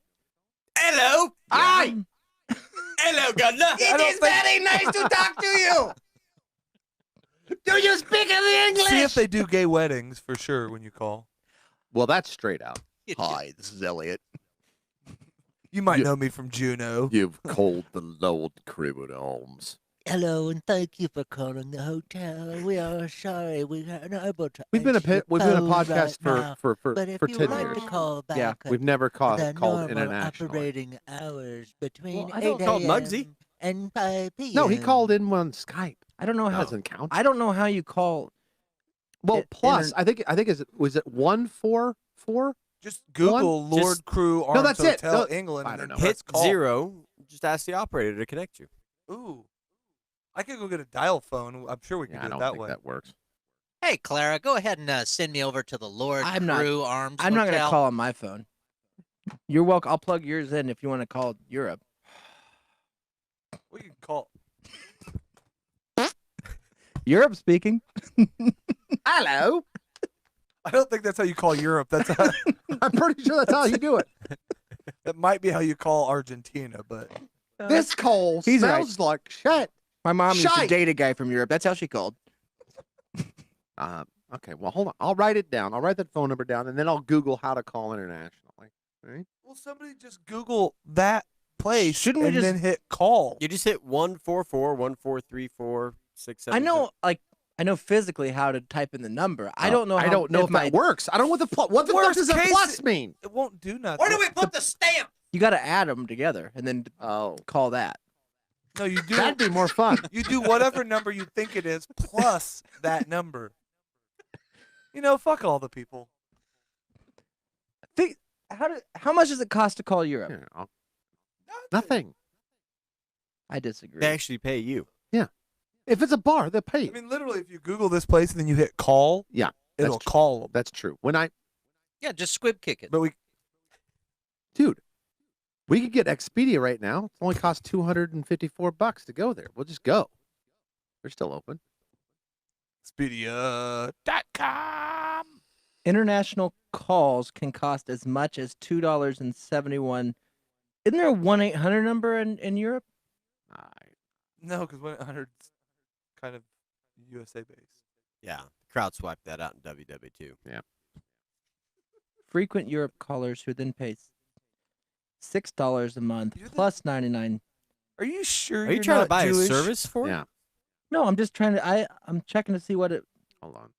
Hello. Hi. Hello, Governor. It is very nice to talk to you. Do you speak any English? See if they do gay weddings for sure when you call. Well, that's straight out. Hi, this is Elliot. You might You- know me from Juno. You've called the Lord Crewood Arms. Hello, and thank you for calling the hotel. We are sorry we are unable to. We've been a answer your we've been a phone podcast right now, for but if you 10 would like years. to call back, Yeah, We've never the called normal internationally. operating hours between Well, I don't 8 call a.m. Muggsy. and 5 p.m. No, he called in on Skype. I don't know That how. doesn't count. I don't know how you call. Well, it- plus inter- I think was it 144? Just Google Just- Lord Crew Arms that's it. Hotel No, England. I and don't then know. press Hit call. 0. Just ask the operator to connect you. Ooh, I could go get a dial phone. I'm sure we can Yeah, do I it don't that think way. that works. Hey, Clara, go ahead and send me over to the Lord I'm not- Crew Arms I'm not gonna Hotel. call on my phone. You're welcome. I'll plug yours in if you want to call Europe. We can call. Europe speaking. Hello. I don't think that's how you call Europe. That's how, I'm pretty sure that's how you do it. that might be how you call Argentina, but This coal He's right. smells like shit. My mom used to Shite. date a guy from Europe. That's how she called. Okay, well, hold on. I'll write it down. I'll write that phone number down, and then I'll Google how to call internationally. All right? well, somebody just Google that place Shouldn't we and just- then hit call. You just hit 144 1434 I know physically how to type in the number. I Oh, don't know. I how, don't know if my, that works. I don't know what the what the fuck Worst does a case- plus mean? It won't do nothing. Where do we put the stamp? You got to add them together and then Oh, call that. No, you do. that'd be more fun. You do whatever number you think it is plus that number. You know, fuck all the people. Think how much does it cost to call Europe? Yeah, nothing. I disagree. They actually pay you. If it's a bar, they'll pay I you. mean, literally, if you Google this place and then you hit call, Yeah, that's it'll true. call them. That's true. When I, Yeah, just squib kick it. But we dude, we could get Expedia right now. It only costs $254 to go there. We'll just go. They're still open. Expedia.com. International calls can cost as much as $2.71. Isn't there a 1-800 number in Europe? No, because 100's kind of USA based. Yeah. Crowd swiped that out in WW2. Frequent Europe callers who then pay $6 a month You're the- plus 99. Are you sure? Are you you're trying to not buy Jewish? a service for it? Yeah. No, I'm just trying to. I'm checking to see what it. Hold on.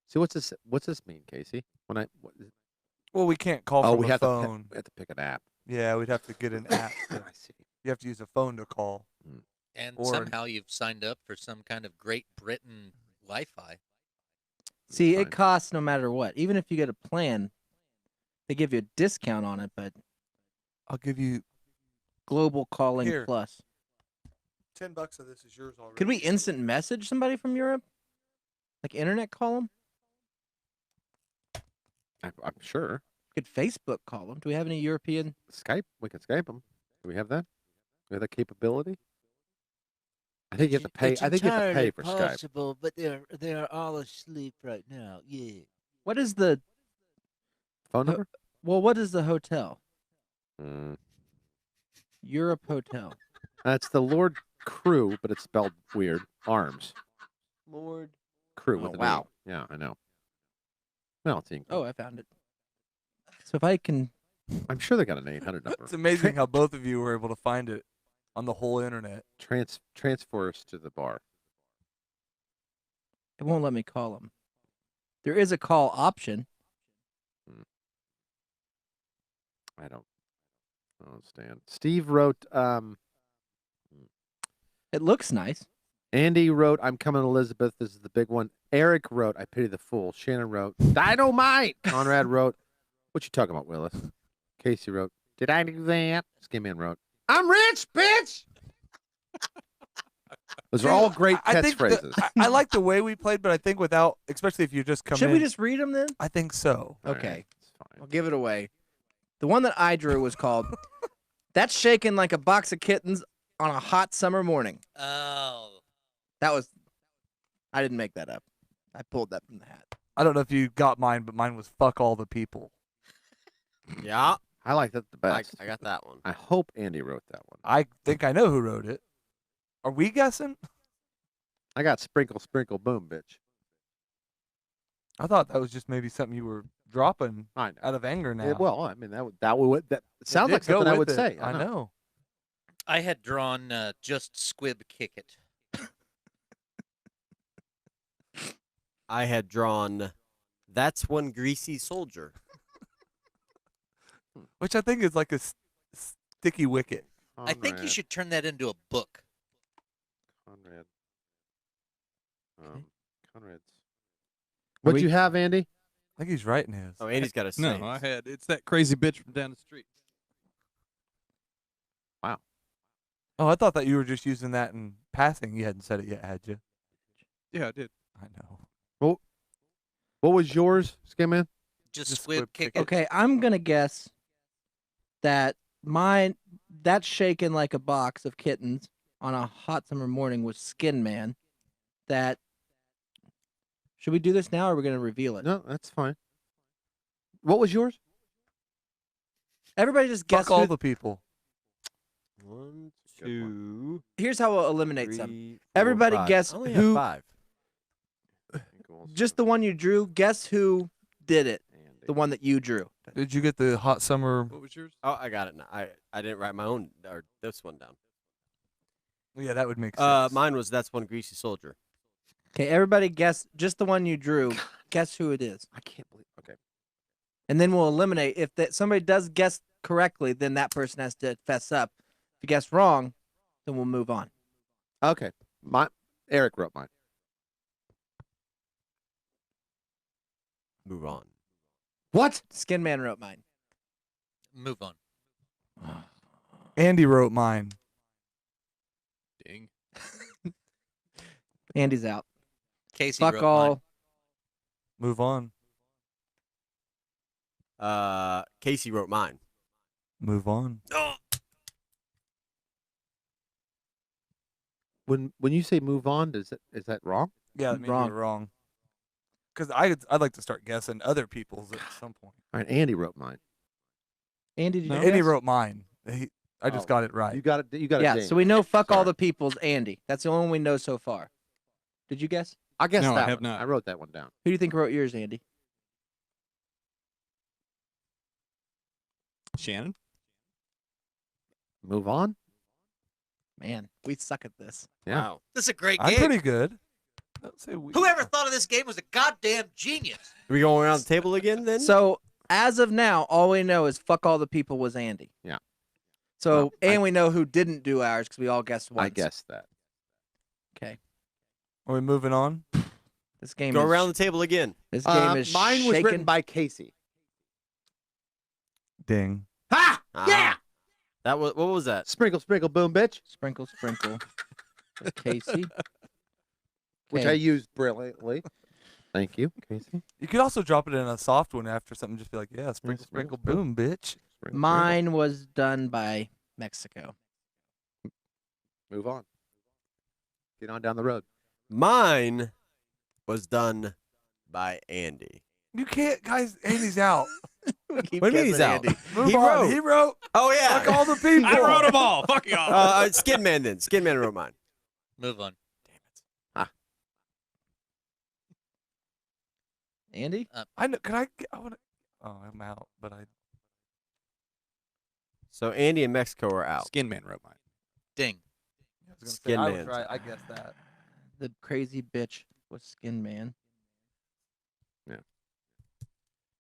See what's this? What's this mean, Casey? When I Well, we can't call oh, from we a have phone. to we have to pick an app. Yeah, we'd have to get an app. I see. You have to use a phone to call. And Or- somehow you've signed up for some kind of Great Britain Wi-Fi. See, Fine. it costs no matter what. Even if you get a plan, they give you a discount on it. But I'll give you Global Calling Here. Plus. $10 of this is yours already. Could we instant message somebody from Europe? Like internet call them? I'm sure. Could Facebook call them? Do we have any European? Skype. We can Skype them. Do we have that? Do we have that capability? I think you have to pay. I think you have to pay for Skype. possible, but they're all asleep right now. Yeah. What is the Phone number? what is the hotel? Mm. Europe Hotel. That's the Lord Crew, but it's spelled weird. Arms. Lord. Crew Oh, with an wow. E. Yeah, I know. Well, it's English. Oh, I found it. So if I can, I'm sure they got an 800 number. It's amazing how both of you were able to find it on the whole internet. Transfer us to the bar. it won't let me call them. There is a call option. I don't understand. Steve wrote. It looks nice. Andy wrote, "I'm coming, Elizabeth." This is the big one. Eric wrote, "I pity the fool." Shannon wrote, "Dynamite." Conrad wrote, "What you talking about, Willis?" Casey wrote, "Did I do that?" Skinman wrote, I'm rich, bitch. Those are all great I think catchphrases. I like the way we played, but I think without, especially if you just come Should in. we just read them then? I think so. All right, Okay. it's fine. I'll give it away. The one that I drew was called "That's Shaking Like a Box of Kittens on a Hot Summer Morning." Oh. That was. I didn't make that up. I pulled that from the hat. I don't know if you got mine, but mine was "fuck all the people." Yeah, I like that the I, best. I got that one. I hope Andy wrote that one. I think I know who wrote it. Are we guessing? I got sprinkle, sprinkle, boom, bitch. I thought that was just maybe something you were dropping I know. out of anger now. Well, I mean that It sounds did like go something I with would it. say. I know. I had drawn just squib kick it. I had drawn. That's one greasy soldier. Which I think is like a sticky wicket. I think you Conrad, should turn that into a book. Conrad. Conrad's. What'd we- you have, Andy? I think he's writing his. Oh, Andy's got a No, I had it's that crazy bitch from down the street. Oh, I thought that you were just using that in passing. You hadn't said it yet, had you? Yeah, I did. I know. What was yours, Skin Man? Just Just squib squib kick kick it. Okay, I'm gonna guess that mine. That's shaking like a box of kittens on a hot summer morning was Skin Man. That. Should we do this now, or are we gonna reveal it? No, that's fine. What was yours? Everybody just guess. Fuck all who- the people. 1, Good 2, Here's how we'll eliminate 3, some. 4, Everybody 5. guess I only who- Have 5. Just the one you drew. Guess who did it? The one that you drew. Did you get the hot summer? What was yours? Oh, I got it now. I didn't write my own or this one down. Yeah, that would make sense. Mine was that's one greasy soldier. Okay, everybody guess just the one you drew. Guess who it is, I can't believe. Okay. and then we'll eliminate. If somebody does guess correctly, then that person has to fess up. If you guess wrong, then we'll move on. Okay. Eric wrote mine. Move on. What? Skin Man wrote mine. Move on. Andy wrote mine. Ding. Andy's out. Casey Fuck wrote all. Move on. Casey wrote mine. Move on. When you say move on, is that wrong? Yeah, that means Wrong. you're wrong. Because I'd like to start guessing other people's at some point. All right, Andy wrote mine. Andy, did you Andy guess? wrote mine. I just Oh, got it right. You got it. You got it. Yeah, dinged. so we know fuck all Sorry. the people's Andy. That's the only one we know so far. Did you guess? I guess No, I that have one. not. I wrote that one down. Who do you think wrote yours, Andy? Shannon. Move on. Man, we suck at this. Yeah. Wow. This is a great I'm game. pretty good. Don't say we. Whoever thought of this game was a goddamn genius. Are we going around the table again then? So as of now, all we know is fuck all the people was Andy. Yeah. So Well, and we know who didn't do ours because we all guessed once. I guessed that. Okay. Are we moving on? This game Go is around the table again. this game is Mine was shaken. written by Casey. Ding. Ha! Yeah. That was what was that? Sprinkle, sprinkle, boom, bitch. Sprinkle, sprinkle. Casey. Which Okay. I used brilliantly. Thank you, Casey. You could also drop it in a soft one after something. Just be like, yeah, sprinkle, sprinkle, sprinkle, boom, bitch. Sprinkle, Mine was done by Mexico. sprinkle. Move on. Get on down the road. Mine was done by Andy. You can't, guys. Andy's out. What do you mean he's out? Move He on. wrote. He wrote. Oh yeah. Fuck all the people. I wrote them all. Fuck y'all. Skin Man then. Skin Man wrote mine. Move on. Andy? I know. Can I? I want to. Oh, I'm out. But I. So Andy and Mexico are out. Skin Man wrote mine. Ding. I was gonna say, Skin I was Man's right. I guess that. The crazy bitch was Skin Man.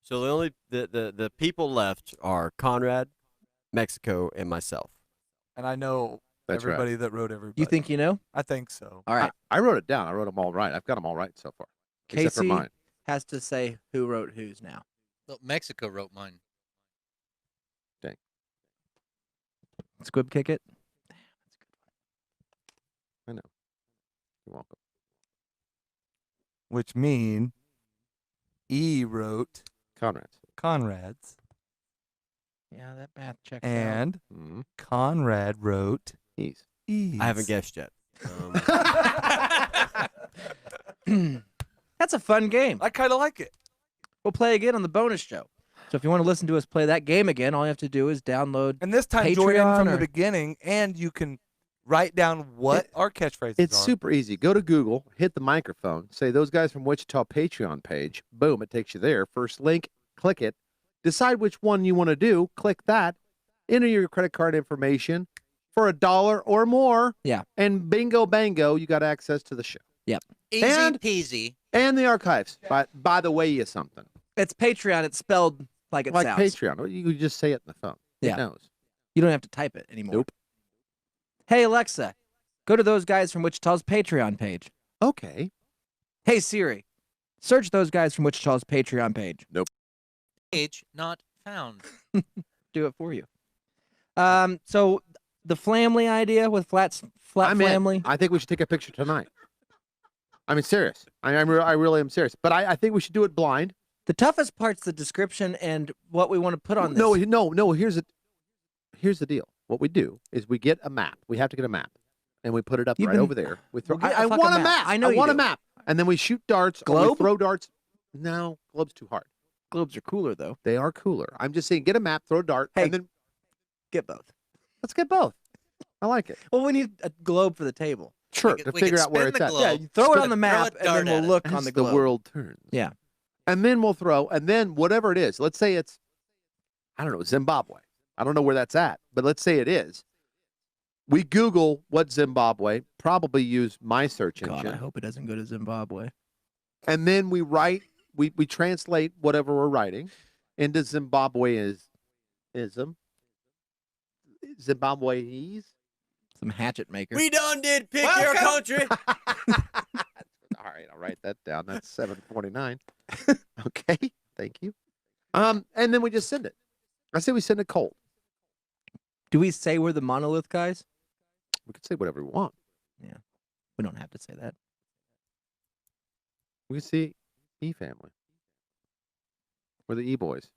So the only the people left are Conrad, Mexico, and myself. And I know That's right. everybody that wrote everybody. You think you know? I think so. All right. I wrote it down. I wrote them all right. I've got them all right so far. Except for Casey mine. has to say who wrote whose now. Well, Mexico wrote mine. Squib kick it. You're welcome. Which mean E wrote Conrad's, Yeah, that math checks out. and Mm-hmm. Conrad wrote Ease. E's. I haven't guessed yet. That's a fun game. I kind of like it. We'll play again on the bonus show. So if you want to listen to us play that game again, all you have to do is download. And this time, join in Patreon from or- the beginning, and you can write down what our catchphrases It's are. super easy. Go to Google, hit the microphone, say those guys from Wichita Patreon page. Boom, it takes you there. First link, click it. Decide which one you want to do. Click that. Enter your credit card information for $1 or more. Yeah. And bingo bango, you got access to the show Easy And- peasy. and the archives. By the way, you something It's Patreon. It's spelled like it like sounds. Patreon. You could just say it in the phone. Yeah. It knows. You don't have to type it anymore. Nope. Hey, Alexa, go to those guys from Wichita's Patreon page. Okay. Hey, Siri, search those guys from Wichita's Patreon page. Page not found. Do it for you. So the family idea with flat I'm in. family. I think we should take a picture tonight. I mean, serious. I really am serious. But I think we should do it blind. The toughest part's the description and what we want to put on this. No. Here's the deal. What we do is we get a map. We have to get a map, and we put it up You've right been- over there. We throw. We'll get a I fucking want a map. map. I know you want a do. map, and then we shoot darts. Or we Globe? throw darts. No, globe's too hard. Globes are cooler though. They are cooler. I'm just saying, get a map, throw a dart, Hey. and then Get both. let's get both. I like it. Well, we need a globe for the table. Sure, We to could figure out where spin it's the at. globe. Yeah, you throw it Spin on the it. map, Throw a and then dart we'll at it. look on As the the globe. world turns. Yeah. And then we'll throw, and then whatever it is, let's say it's, I don't know, Zimbabwe. I don't know where that's at, but let's say it is. We Google what Zimbabwe, probably use my search God, engine, I hope it doesn't go to Zimbabwe. and then we write, we translate whatever we're writing into Zimbabweism. Zimbabweese. Some hatchet maker. We done did pick your country. All right, I'll write that down. That's 749. Okay, thank you. And then we just send it. I say we send it cold. Do we say we're the monolith guys? We can say whatever we want. We don't have to say that. We can see E family. We're the E boys.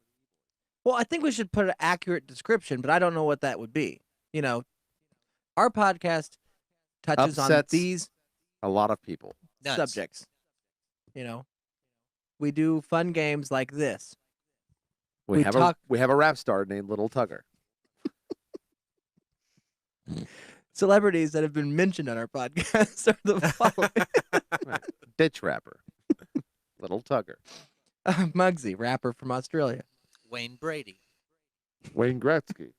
Well, I think we should put an accurate description, but I don't know what that would be. You know, our podcast touches on Upsets these A lot of people. Nuts. subjects. You know, we do fun games like this. We We have talk- a rap star named Little Tugger. Celebrities that have been mentioned on our podcast are the following. Right. Ditch rapper. Little Tugger. Muggsy, rapper from Australia. Wayne Brady. Wayne Gretzky.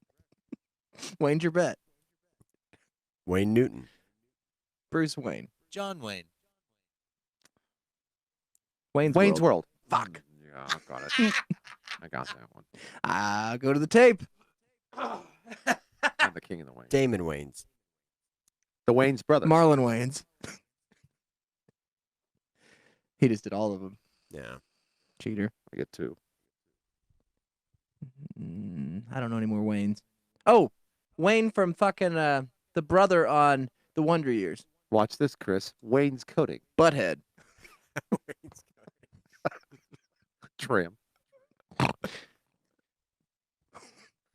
Wayne Gerbett. Wayne Newton. Bruce Wayne. John Wayne. Wayne's Wayne's World. World. Fuck. Yeah, I got it. I got that one. Go to the tape. I'm the king of the Wayne. Damon Wayans. The Wayne's brothers. Marlon Wayans. He just did all of them. Yeah. Cheater. I get two. I don't know any more Waynes. Oh, Wayne from fucking the brother on The Wonder Years. Watch this, Chris. Wayne's coating. Butthead. Trim.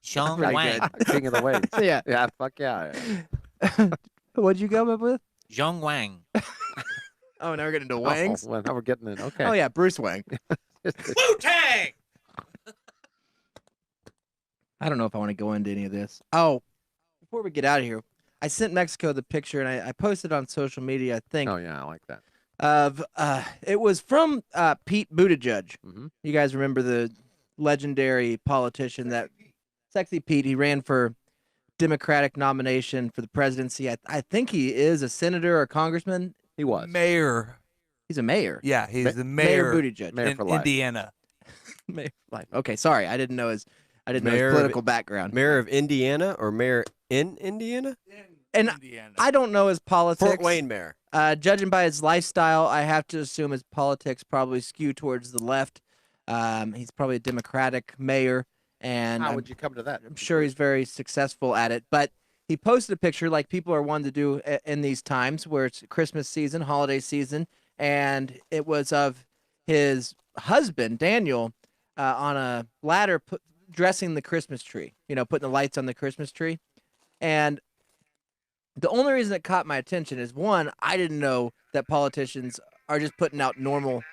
Sean Very Wang. King of the Waynes. Yeah. Yeah, fuck yeah. What'd you come up with? Zhong Wang. Oh, now we're getting into Wangs. Oh, well, now we're getting it. Okay. Oh, yeah, Bruce Wang. Wu-Tang! I don't know if I want to go into any of this. Oh, before we get out of here, I sent Mexico the picture, and I posted on social media, I think, Oh, yeah, I like that. of it was from Pete Buttigieg. Mhm. You guys remember the legendary politician that Sexy Pete? He ran for Democratic nomination for the presidency. I think he is a senator or congressman. He was. Mayor. He's a mayor. Yeah, he's the Mayor mayor, Buttigieg. Mayor in for life. Indiana. Mayor for life. Okay, sorry, I didn't know his Mayor of- political background. Mayor of Indiana or mayor in Indiana? And Indiana. I don't know his politics. Fort Wayne mayor. Judging by his lifestyle, I have to assume his politics probably skew towards the left. He's probably a Democratic mayor, and How would you come to that? I'm sure he's very successful at it. But he posted a picture like people are wanting to do in these times where it's Christmas season, holiday season, and it was of his husband, Daniel, on a ladder dressing the Christmas tree, putting the lights on the Christmas tree. And the only reason it caught my attention is, one, I didn't know that politicians are just putting out normal.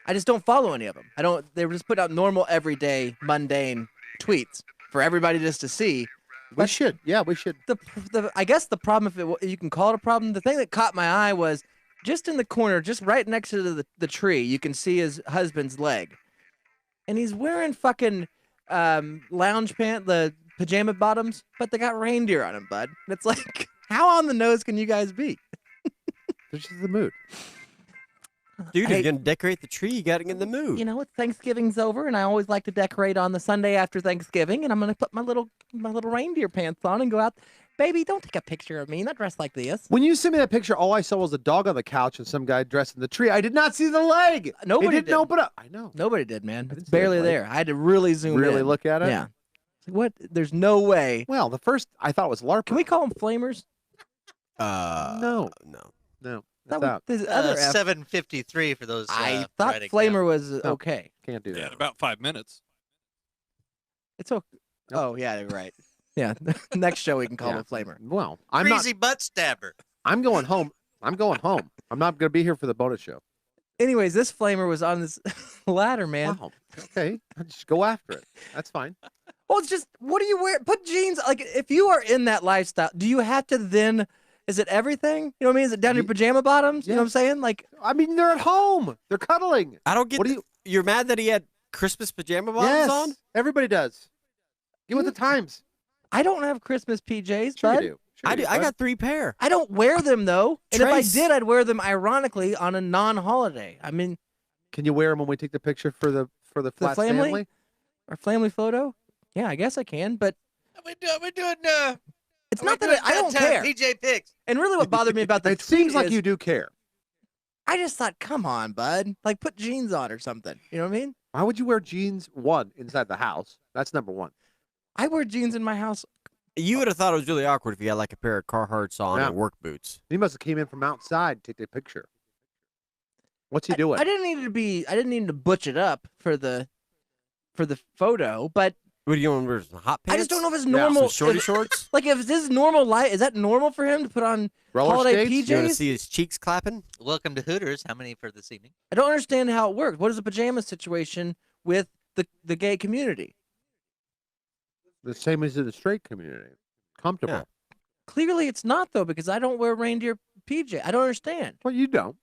I just don't follow any of them. They were just putting out normal, everyday, mundane tweets for everybody just to see. We should. Yeah, we should. I guess the problem, if you can call it a problem, the thing that caught my eye was just in the corner, just right next to the tree, you can see his husband's leg. And he's wearing fucking lounge pants, the pajama bottoms, but they got reindeer on them, bud. And it's like, how on the nose can you guys be? This is the mood. Dude, if you're going to decorate the tree, you got to get in the mood. Thanksgiving's over, and I always like to decorate on the Sunday after Thanksgiving, and I'm going to put my little reindeer pants on and go out. Baby, don't take a picture of me. Not dressed like this. When you sent me that picture, all I saw was a dog on the couch and some guy dressed in the tree. I did not see the leg. Nobody didn't open up. I know. Nobody did, man. didn't It's see it, barely Blake. there. I had to really zoom in. Really look at it? Yeah. It's like, what? There's no way. Well, the first I thought was LARP. Can we call them flamers? No. No. No. That That's out. there's other F. 7:53 for those. I thought writing flamer down. was No. okay. Can't do Yeah, that. in about 5 minutes. It's okay. Nope. Oh, yeah, you're right. Yeah. Next show we can call Yeah. it flamer. Well, I'm not. Crazy butt stabber. I'm going home. I'm going home. I'm not going to be here for the bonus show. Anyways, this flamer was on this ladder, man. Wow. Okay. Just go after it. That's fine. Well, it's just, what do you wear? Put jeans. Like, if you are in that lifestyle, do you have to then, is it everything? You know what I mean? Is it down to your pajama bottoms? You know what I'm saying? Like, I mean, they're at home. They're cuddling. I don't get What do you? You're mad that he had Christmas pajama bottoms Yes. on? Everybody does. Get with the times. I don't have Christmas PJs, Sure bud. you do. Sure I you do. do, I bud. got 3 pair. I don't wear them, though. And if I Trace. did, I'd wear them ironically on a non-holiday. I mean, Can you wear them when we take the picture for the flat family? family? our family photo. Yeah, I guess I can, but We're doing. it's not that I don't care. PJ Picks. And really, what bothered me about the It seems tweet like is, you do care. I just thought, come on, bud. Like, put jeans on or something. You know what I mean? Why would you wear jeans, one, inside the house? That's number one. I wear jeans in my house. You would have thought it was really awkward if you had like a pair of Carhartts on Yeah. and work boots. He must have came in from outside to take the picture. What's he doing? I didn't need to butch it up for the photo, but What do you want to wear? Some hot pants? I just don't know if it's Yeah, normal. Some shorty if- shorts? Like, if this is normal life, is that normal for him to put on Roller holiday skates? You want to PJs? see his cheeks clapping? Welcome to Hooters. How many for this evening? I don't understand how it works. What is the pajama situation with the gay community? The same as in the straight community. Comfortable. Yeah. Clearly, it's not though, because I don't wear reindeer PJ. I don't understand. Well, you don't.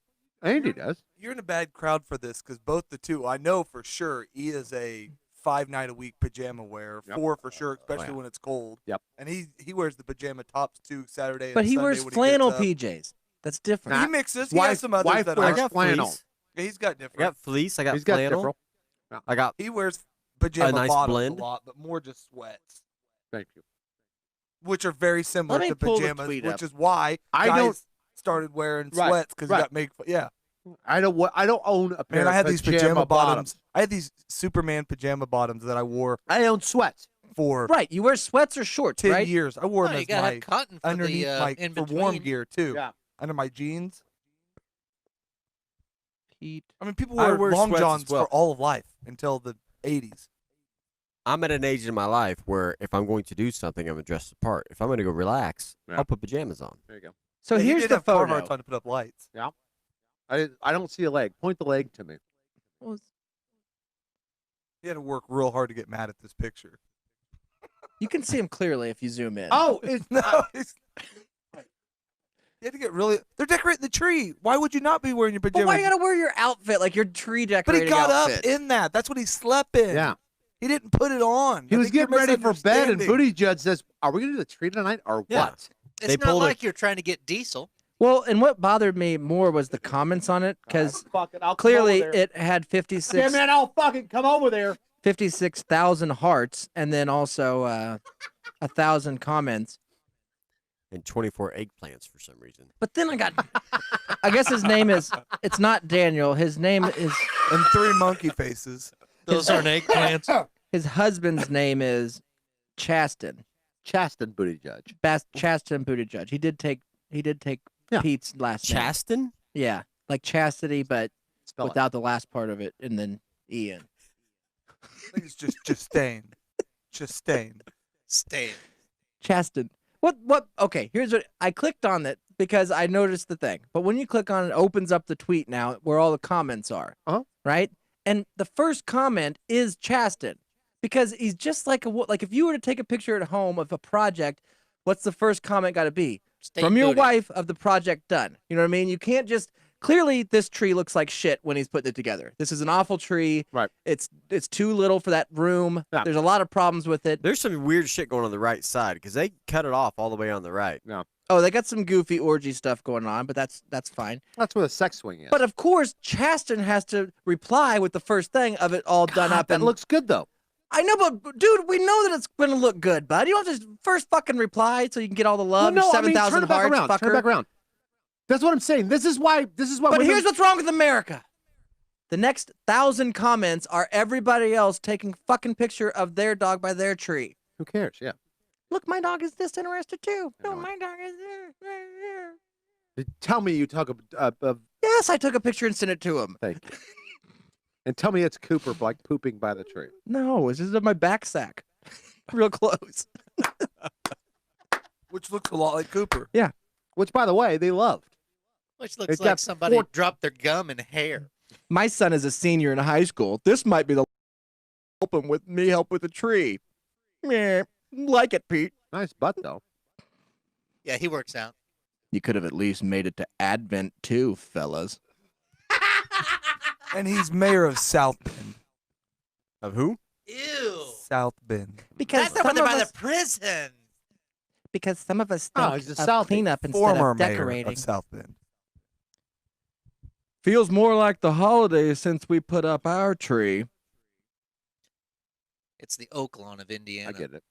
Andy does. You're in a bad crowd for this because both the two, I know for sure, he is a 5-night-a-week pajama wearer. Yep. 4 for sure, especially yeah. when it's cold. Yep. And he wears the pajama tops too Saturday. But and he Sunday wears when flannel he gets up. PJs. That's different. He Nah, mixes. He wife- has some others wife that wears are. I got flannel. fleece. Yeah, he's got I different. got fleece. I got He's got flannel. different. I got He wears pajama nice bottoms blend. a lot, but more just sweats, Thank you. which are very similar me to pull the pajamas, tweet which up. is why I guys don't- started wearing Right, sweats because right. you got made. Yeah, I don't own a pair man, I of had these pajama bottoms. I had these Superman pajama bottoms that I wore I own sweats. for Right. You wear sweats or shorts, 10 right? years. I wore Oh, them you as gotta my have cotton for underneath the my in for warm between. gear too. Yeah. Under my jeans. Pete. I mean, people I wear wear long sweats as johns well. for all of life until the 80s. I'm at an age in my life where if I'm going to do something, I'm going to dress the part. If I'm going to go relax, Yeah. I'll put pajamas on. There you go. So Yeah, you here's did the have photo. Carhartts on to put up lights. I don't see a leg. Point the leg to me. You had to work real hard to get mad at this picture. You can see him clearly if you zoom in. Oh, it's No, it's, you had to get really. They're decorating the tree. Why would you not be wearing your But pajamas? why you gotta wear your outfit like your tree But decorating he got outfit? up in that. That's what he slept in. yeah. He didn't put it on. He I was think you're getting ready for bed, and misunderstanding. Booty Judge says, "Are we gonna do the tree tonight, or Yeah. what?" It's They not pulled a- like you're trying to get diesel. Well, and what bothered me more was the comments on it, because Fuck it, I'll come clearly over there. it had Yeah, 56 man, I'll fucking come over there. 56,000 hearts, and then also 1,000 comments. And 24 eggplants for some reason. But then I guess his name is, it's not Daniel. His name is, And 3 monkey faces. Those aren't eggplants. His husband's name is Chasten. Chasten Booty Judge. Chasten Buttigieg. He did take Yeah. Pete's last name. Chasten? Yeah, like chastity, but Spell it. without the last part of it, and then Ian. I think it's just Chastain. Chastain. Stay. Chasten. What? Okay, here's what I clicked on it because I noticed the thing. But when you click on it, it opens up the tweet now where all the comments are. Uh-huh. Right? And the first comment is Chasten because he's just like like if you were to take a picture at home of a project, what's the first comment got to be? Stay From your booty. wife of the project done. You know what I mean? You can't just clearly this tree looks like shit when he's putting it together. This is an awful tree. Right. It's too little for that room. Yeah. There's a lot of problems with it. There's some weird shit going on the right side because they cut it off all the way on the right. Oh, they got some goofy orgy stuff going on, but that's fine. That's where the sex swing is. But of course, Chasten has to reply with the first thing of it all done God, up. that and looks good though. I know, but dude, we know that it's gonna look good, bud. You don't have to first fucking reply so you can get all the love. Well, no, I mean, 7,000 turn it back hearts, around. fucker. Turn it back around. That's what I'm saying. This is why. But women- here's what's wrong with America. The next 1,000 comments are everybody else taking fucking picture of their dog by their tree. Who cares? Yeah. Look, my dog is disinterested too. I No, know. my dog is. Tell me you took a Yes, I took a picture and sent it to him. thank you. And tell me it's Cooper like pooping by the tree. No, it's just in my back sack. Real close. Which looks a lot like Cooper. Which, by the way, they loved. Which looks It's like got somebody four- dropped their gum and hair. My son is a senior in high school. This might be the help him with the tree. Meh. Like it, Pete. Nice butt though. Yeah, he works out. You could have at least made it to Advent too, fellas. And he's mayor of South Bend. Of who? Ew. South Bend. Because That's over there by the prison. because some of us Oh, think he's a of Southie. cleanup instead Former of mayor decorating. of South Bend. Feels more like the holidays since we put up our tree. It's the oak lawn of Indiana. I get it.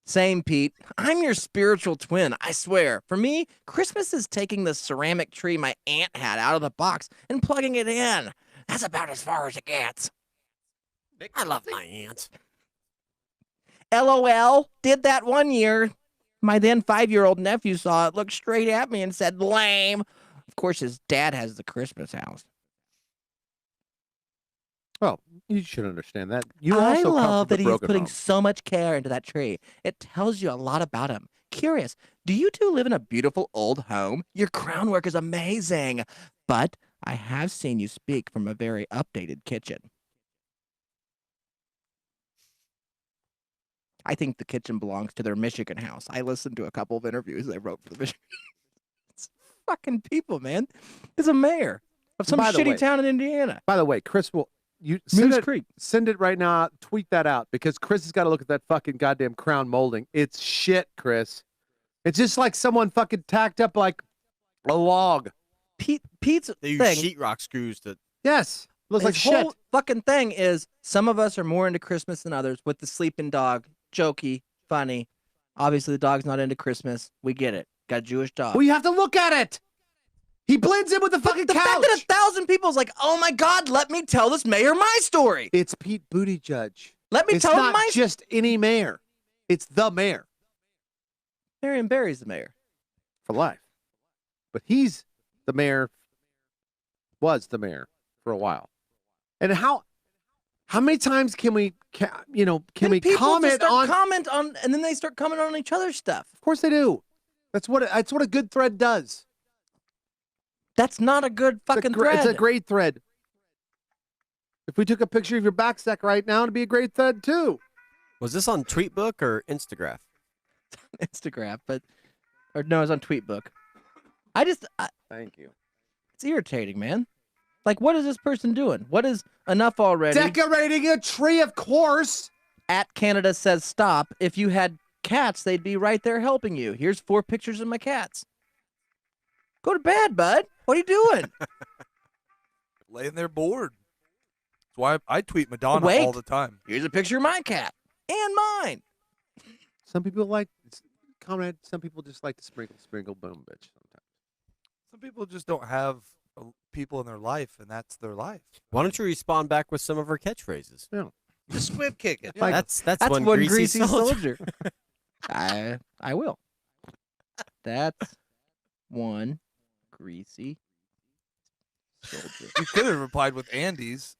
Same, Pete. I'm your spiritual twin, I swear. For me, Christmas is taking the ceramic tree my aunt had out of the box and plugging it in. That's about as far as it gets. I love my aunt. LOL, did that one year. My then 5-year-old nephew saw it, looked straight at me, and said, lame. Of course, his dad has the Christmas house. Well, you should understand that. You I also come love from that a he's broken putting home. so much care into that tree. It tells you a lot about him. Curious, do you two live in a beautiful old home? Your crown work is amazing. But I have seen you speak from a very updated kitchen. I think the kitchen belongs to their Michigan house. I listened to a couple of interviews they wrote for the Michigan. It's fucking people, man. It's a mayor of some By the shitty way- town in Indiana. By the way, Chris will you Moose Creek. send it right now. Tweet that out because Chris has got to look at that fucking goddamn crown molding. It's shit, Chris. It's just like someone fucking tacked up like a log. Pete's They use thing. sheetrock screws to. Yes, looks like His shit. whole fucking thing is some of us are more into Christmas than others with the sleeping dog. Jokey, funny. Obviously, the dog's not into Christmas. We get it. Got a Jewish dog. Well, you have to look at it. He blends in with the fucking the couch. fact that 1,000 people's like, oh my God, let me tell this mayor my story. It's Pete Buttigieg. Let me It's tell him not my just any mayor. It's the mayor Marion Barry's the mayor. for life. But he's the mayor, was the mayor for a while. And how many times can we Then we people comment just start on? comment on, and then they start commenting on each other's stuff. Of course they do. That's what a good thread does. That's not a good fucking thread. It's a great thread. If we took a picture of your back sack right now, it'd be a great thread too. Was this on Tweetbook or Instagraph? Instagram, or no, it's on Tweetbook. Thank you. It's irritating, man. Like, what is this person doing? What is enough already? Decorating a tree, of course. At Canada says stop. If you had cats, they'd be right there helping you. Here's 4 pictures of my cats. Go to bed, bud. What are you doing? Laying there bored. That's why I tweet Madonna Wait. all the time. Here's a picture of my cat and mine. Some people like comment. Some people just like to sprinkle, boom, bitch. Sometimes. Some people just don't have people in their life, and that's their life. Why don't you respond back with some of her catchphrases? Just squib kick it. Like, That's That's one, one greasy, soldier. I will. That's one greasy soldier. You could have replied with Andy's.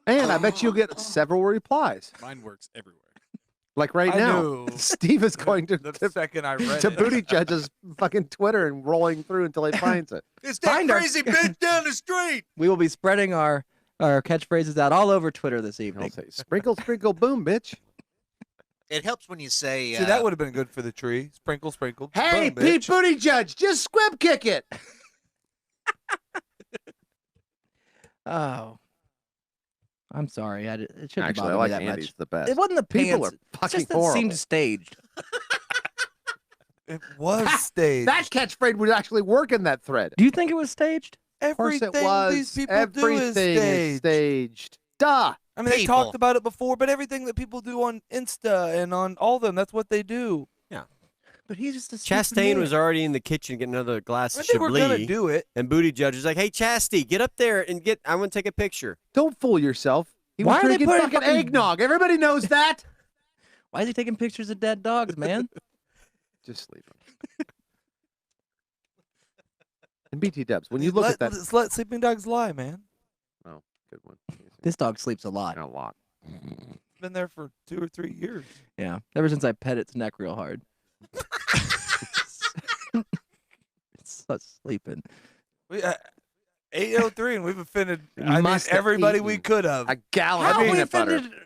and I bet you'll get several replies. Mine works everywhere. Like right I now, knew. Steve is going to The second I read to it. Booty Judge's fucking Twitter and rolling through until he finds it. It's Find that our- crazy bitch down the street. We will be spreading our catchphrases out all over Twitter this I'll evening. say, sprinkle, sprinkle, boom, bitch. It helps when you say. See, that would have been good for the tree. Sprinkle, sprinkle. Hey, boom, Pete bitch. Booty Judge, just squib kick it. Oh, I'm sorry. It shouldn't Actually, I bother like me that Andy's much. the best. It wasn't the People pants. are It's fucking just that it horrible. seemed staged. It was staged. That catchphrase would actually work in that thread. Do you think it was staged? Of course Everything it was. these people Everything do is staged. staged. Duh. I mean, they People. talked about it before, but everything that people do on Insta and on all of them, that's what they do. But he's just a Chastain was already in the kitchen getting another glass I of mean, they were gonna Chablis, do it. and Booty Judge was like, "Hey, Chastity, get up there and get. I want to take a picture." Don't fool yourself. He Why was are they drinking putting fucking fucking- eggnog. Everybody knows that. Why is he taking pictures of dead dogs, man? Just sleep. And BT Dubs, when you look at that, Let's let sleeping dogs lie, man. good one. This dog sleeps a lot. A lot. Been there for 2 or 3 years. Yeah, ever since I pet its neck real hard. It's not sleeping. We 8:03, and we've offended You I mean, must have everybody we eaten could have. A gallon How of are we peanut butter. offended?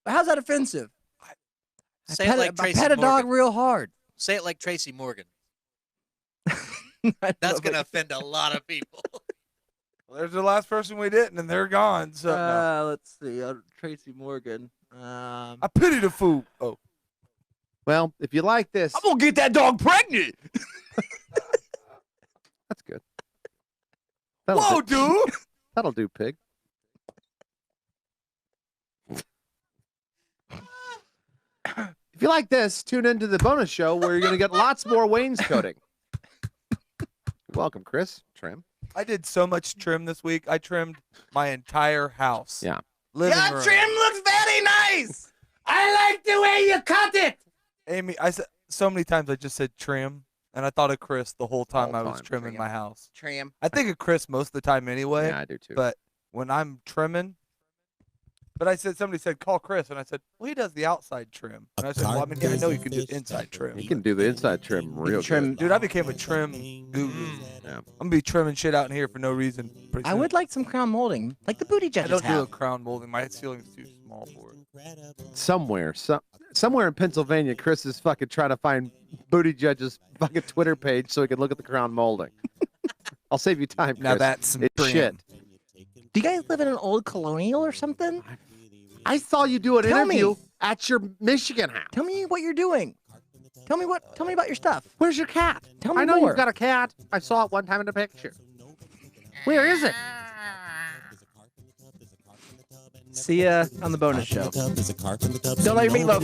How's that offensive? Say it like I Tracy pet a dog Morgan. real hard. Say it like Tracy Morgan. I don't know That's if going to I- offend a lot of people. Well, there's the last person we didn't, and they're gone. So no. Let's see. Tracy Morgan. I pity the fool. Oh, Well, if you like this, I'm gonna get that dog pregnant. that's good. whoa, dude! That'll do, pig. If you like this, tune into the bonus show where you're going to get lots more wainscoting. Welcome, Chris. Trim. I did so much trim this week. I trimmed my entire house. Yeah. Living Your room. trim looks very nice. I like the way you cut it. Amy, I said so many times I just said trim, and I thought of Chris the whole time I Whole was time, trimming trim. my house. Trim. I think of Chris most of the time anyway, Yeah, I do too. but when I'm trimming, but I said somebody said call Chris, and I said, well, he does the outside trim, and I said, well, I mean, I know you can do inside trim. you can do the inside trim real trim- good. Dude, I became a trim guru. Yeah. I'm gonna be trimming shit out in here for no reason. pretty I soon. would like some crown molding, like the booty I judges don't do a have. crown molding. My ceiling's too small for it. Somewhere in Pennsylvania, Chris is fucking trying to find Booty Judge's fucking Twitter page so he can look at the crown molding. I'll save you time, Chris. Now that's some it's trim. shit. Do you guys live in an old colonial or something? I saw you do an Tell me. interview at your Michigan house. Tell me what you're doing. Tell me about your stuff. Where's your cat? Tell me I know more. you've got a cat. I saw it one time in a picture. Where is it? See ya on the bonus show. Don't Don't like meatloaf.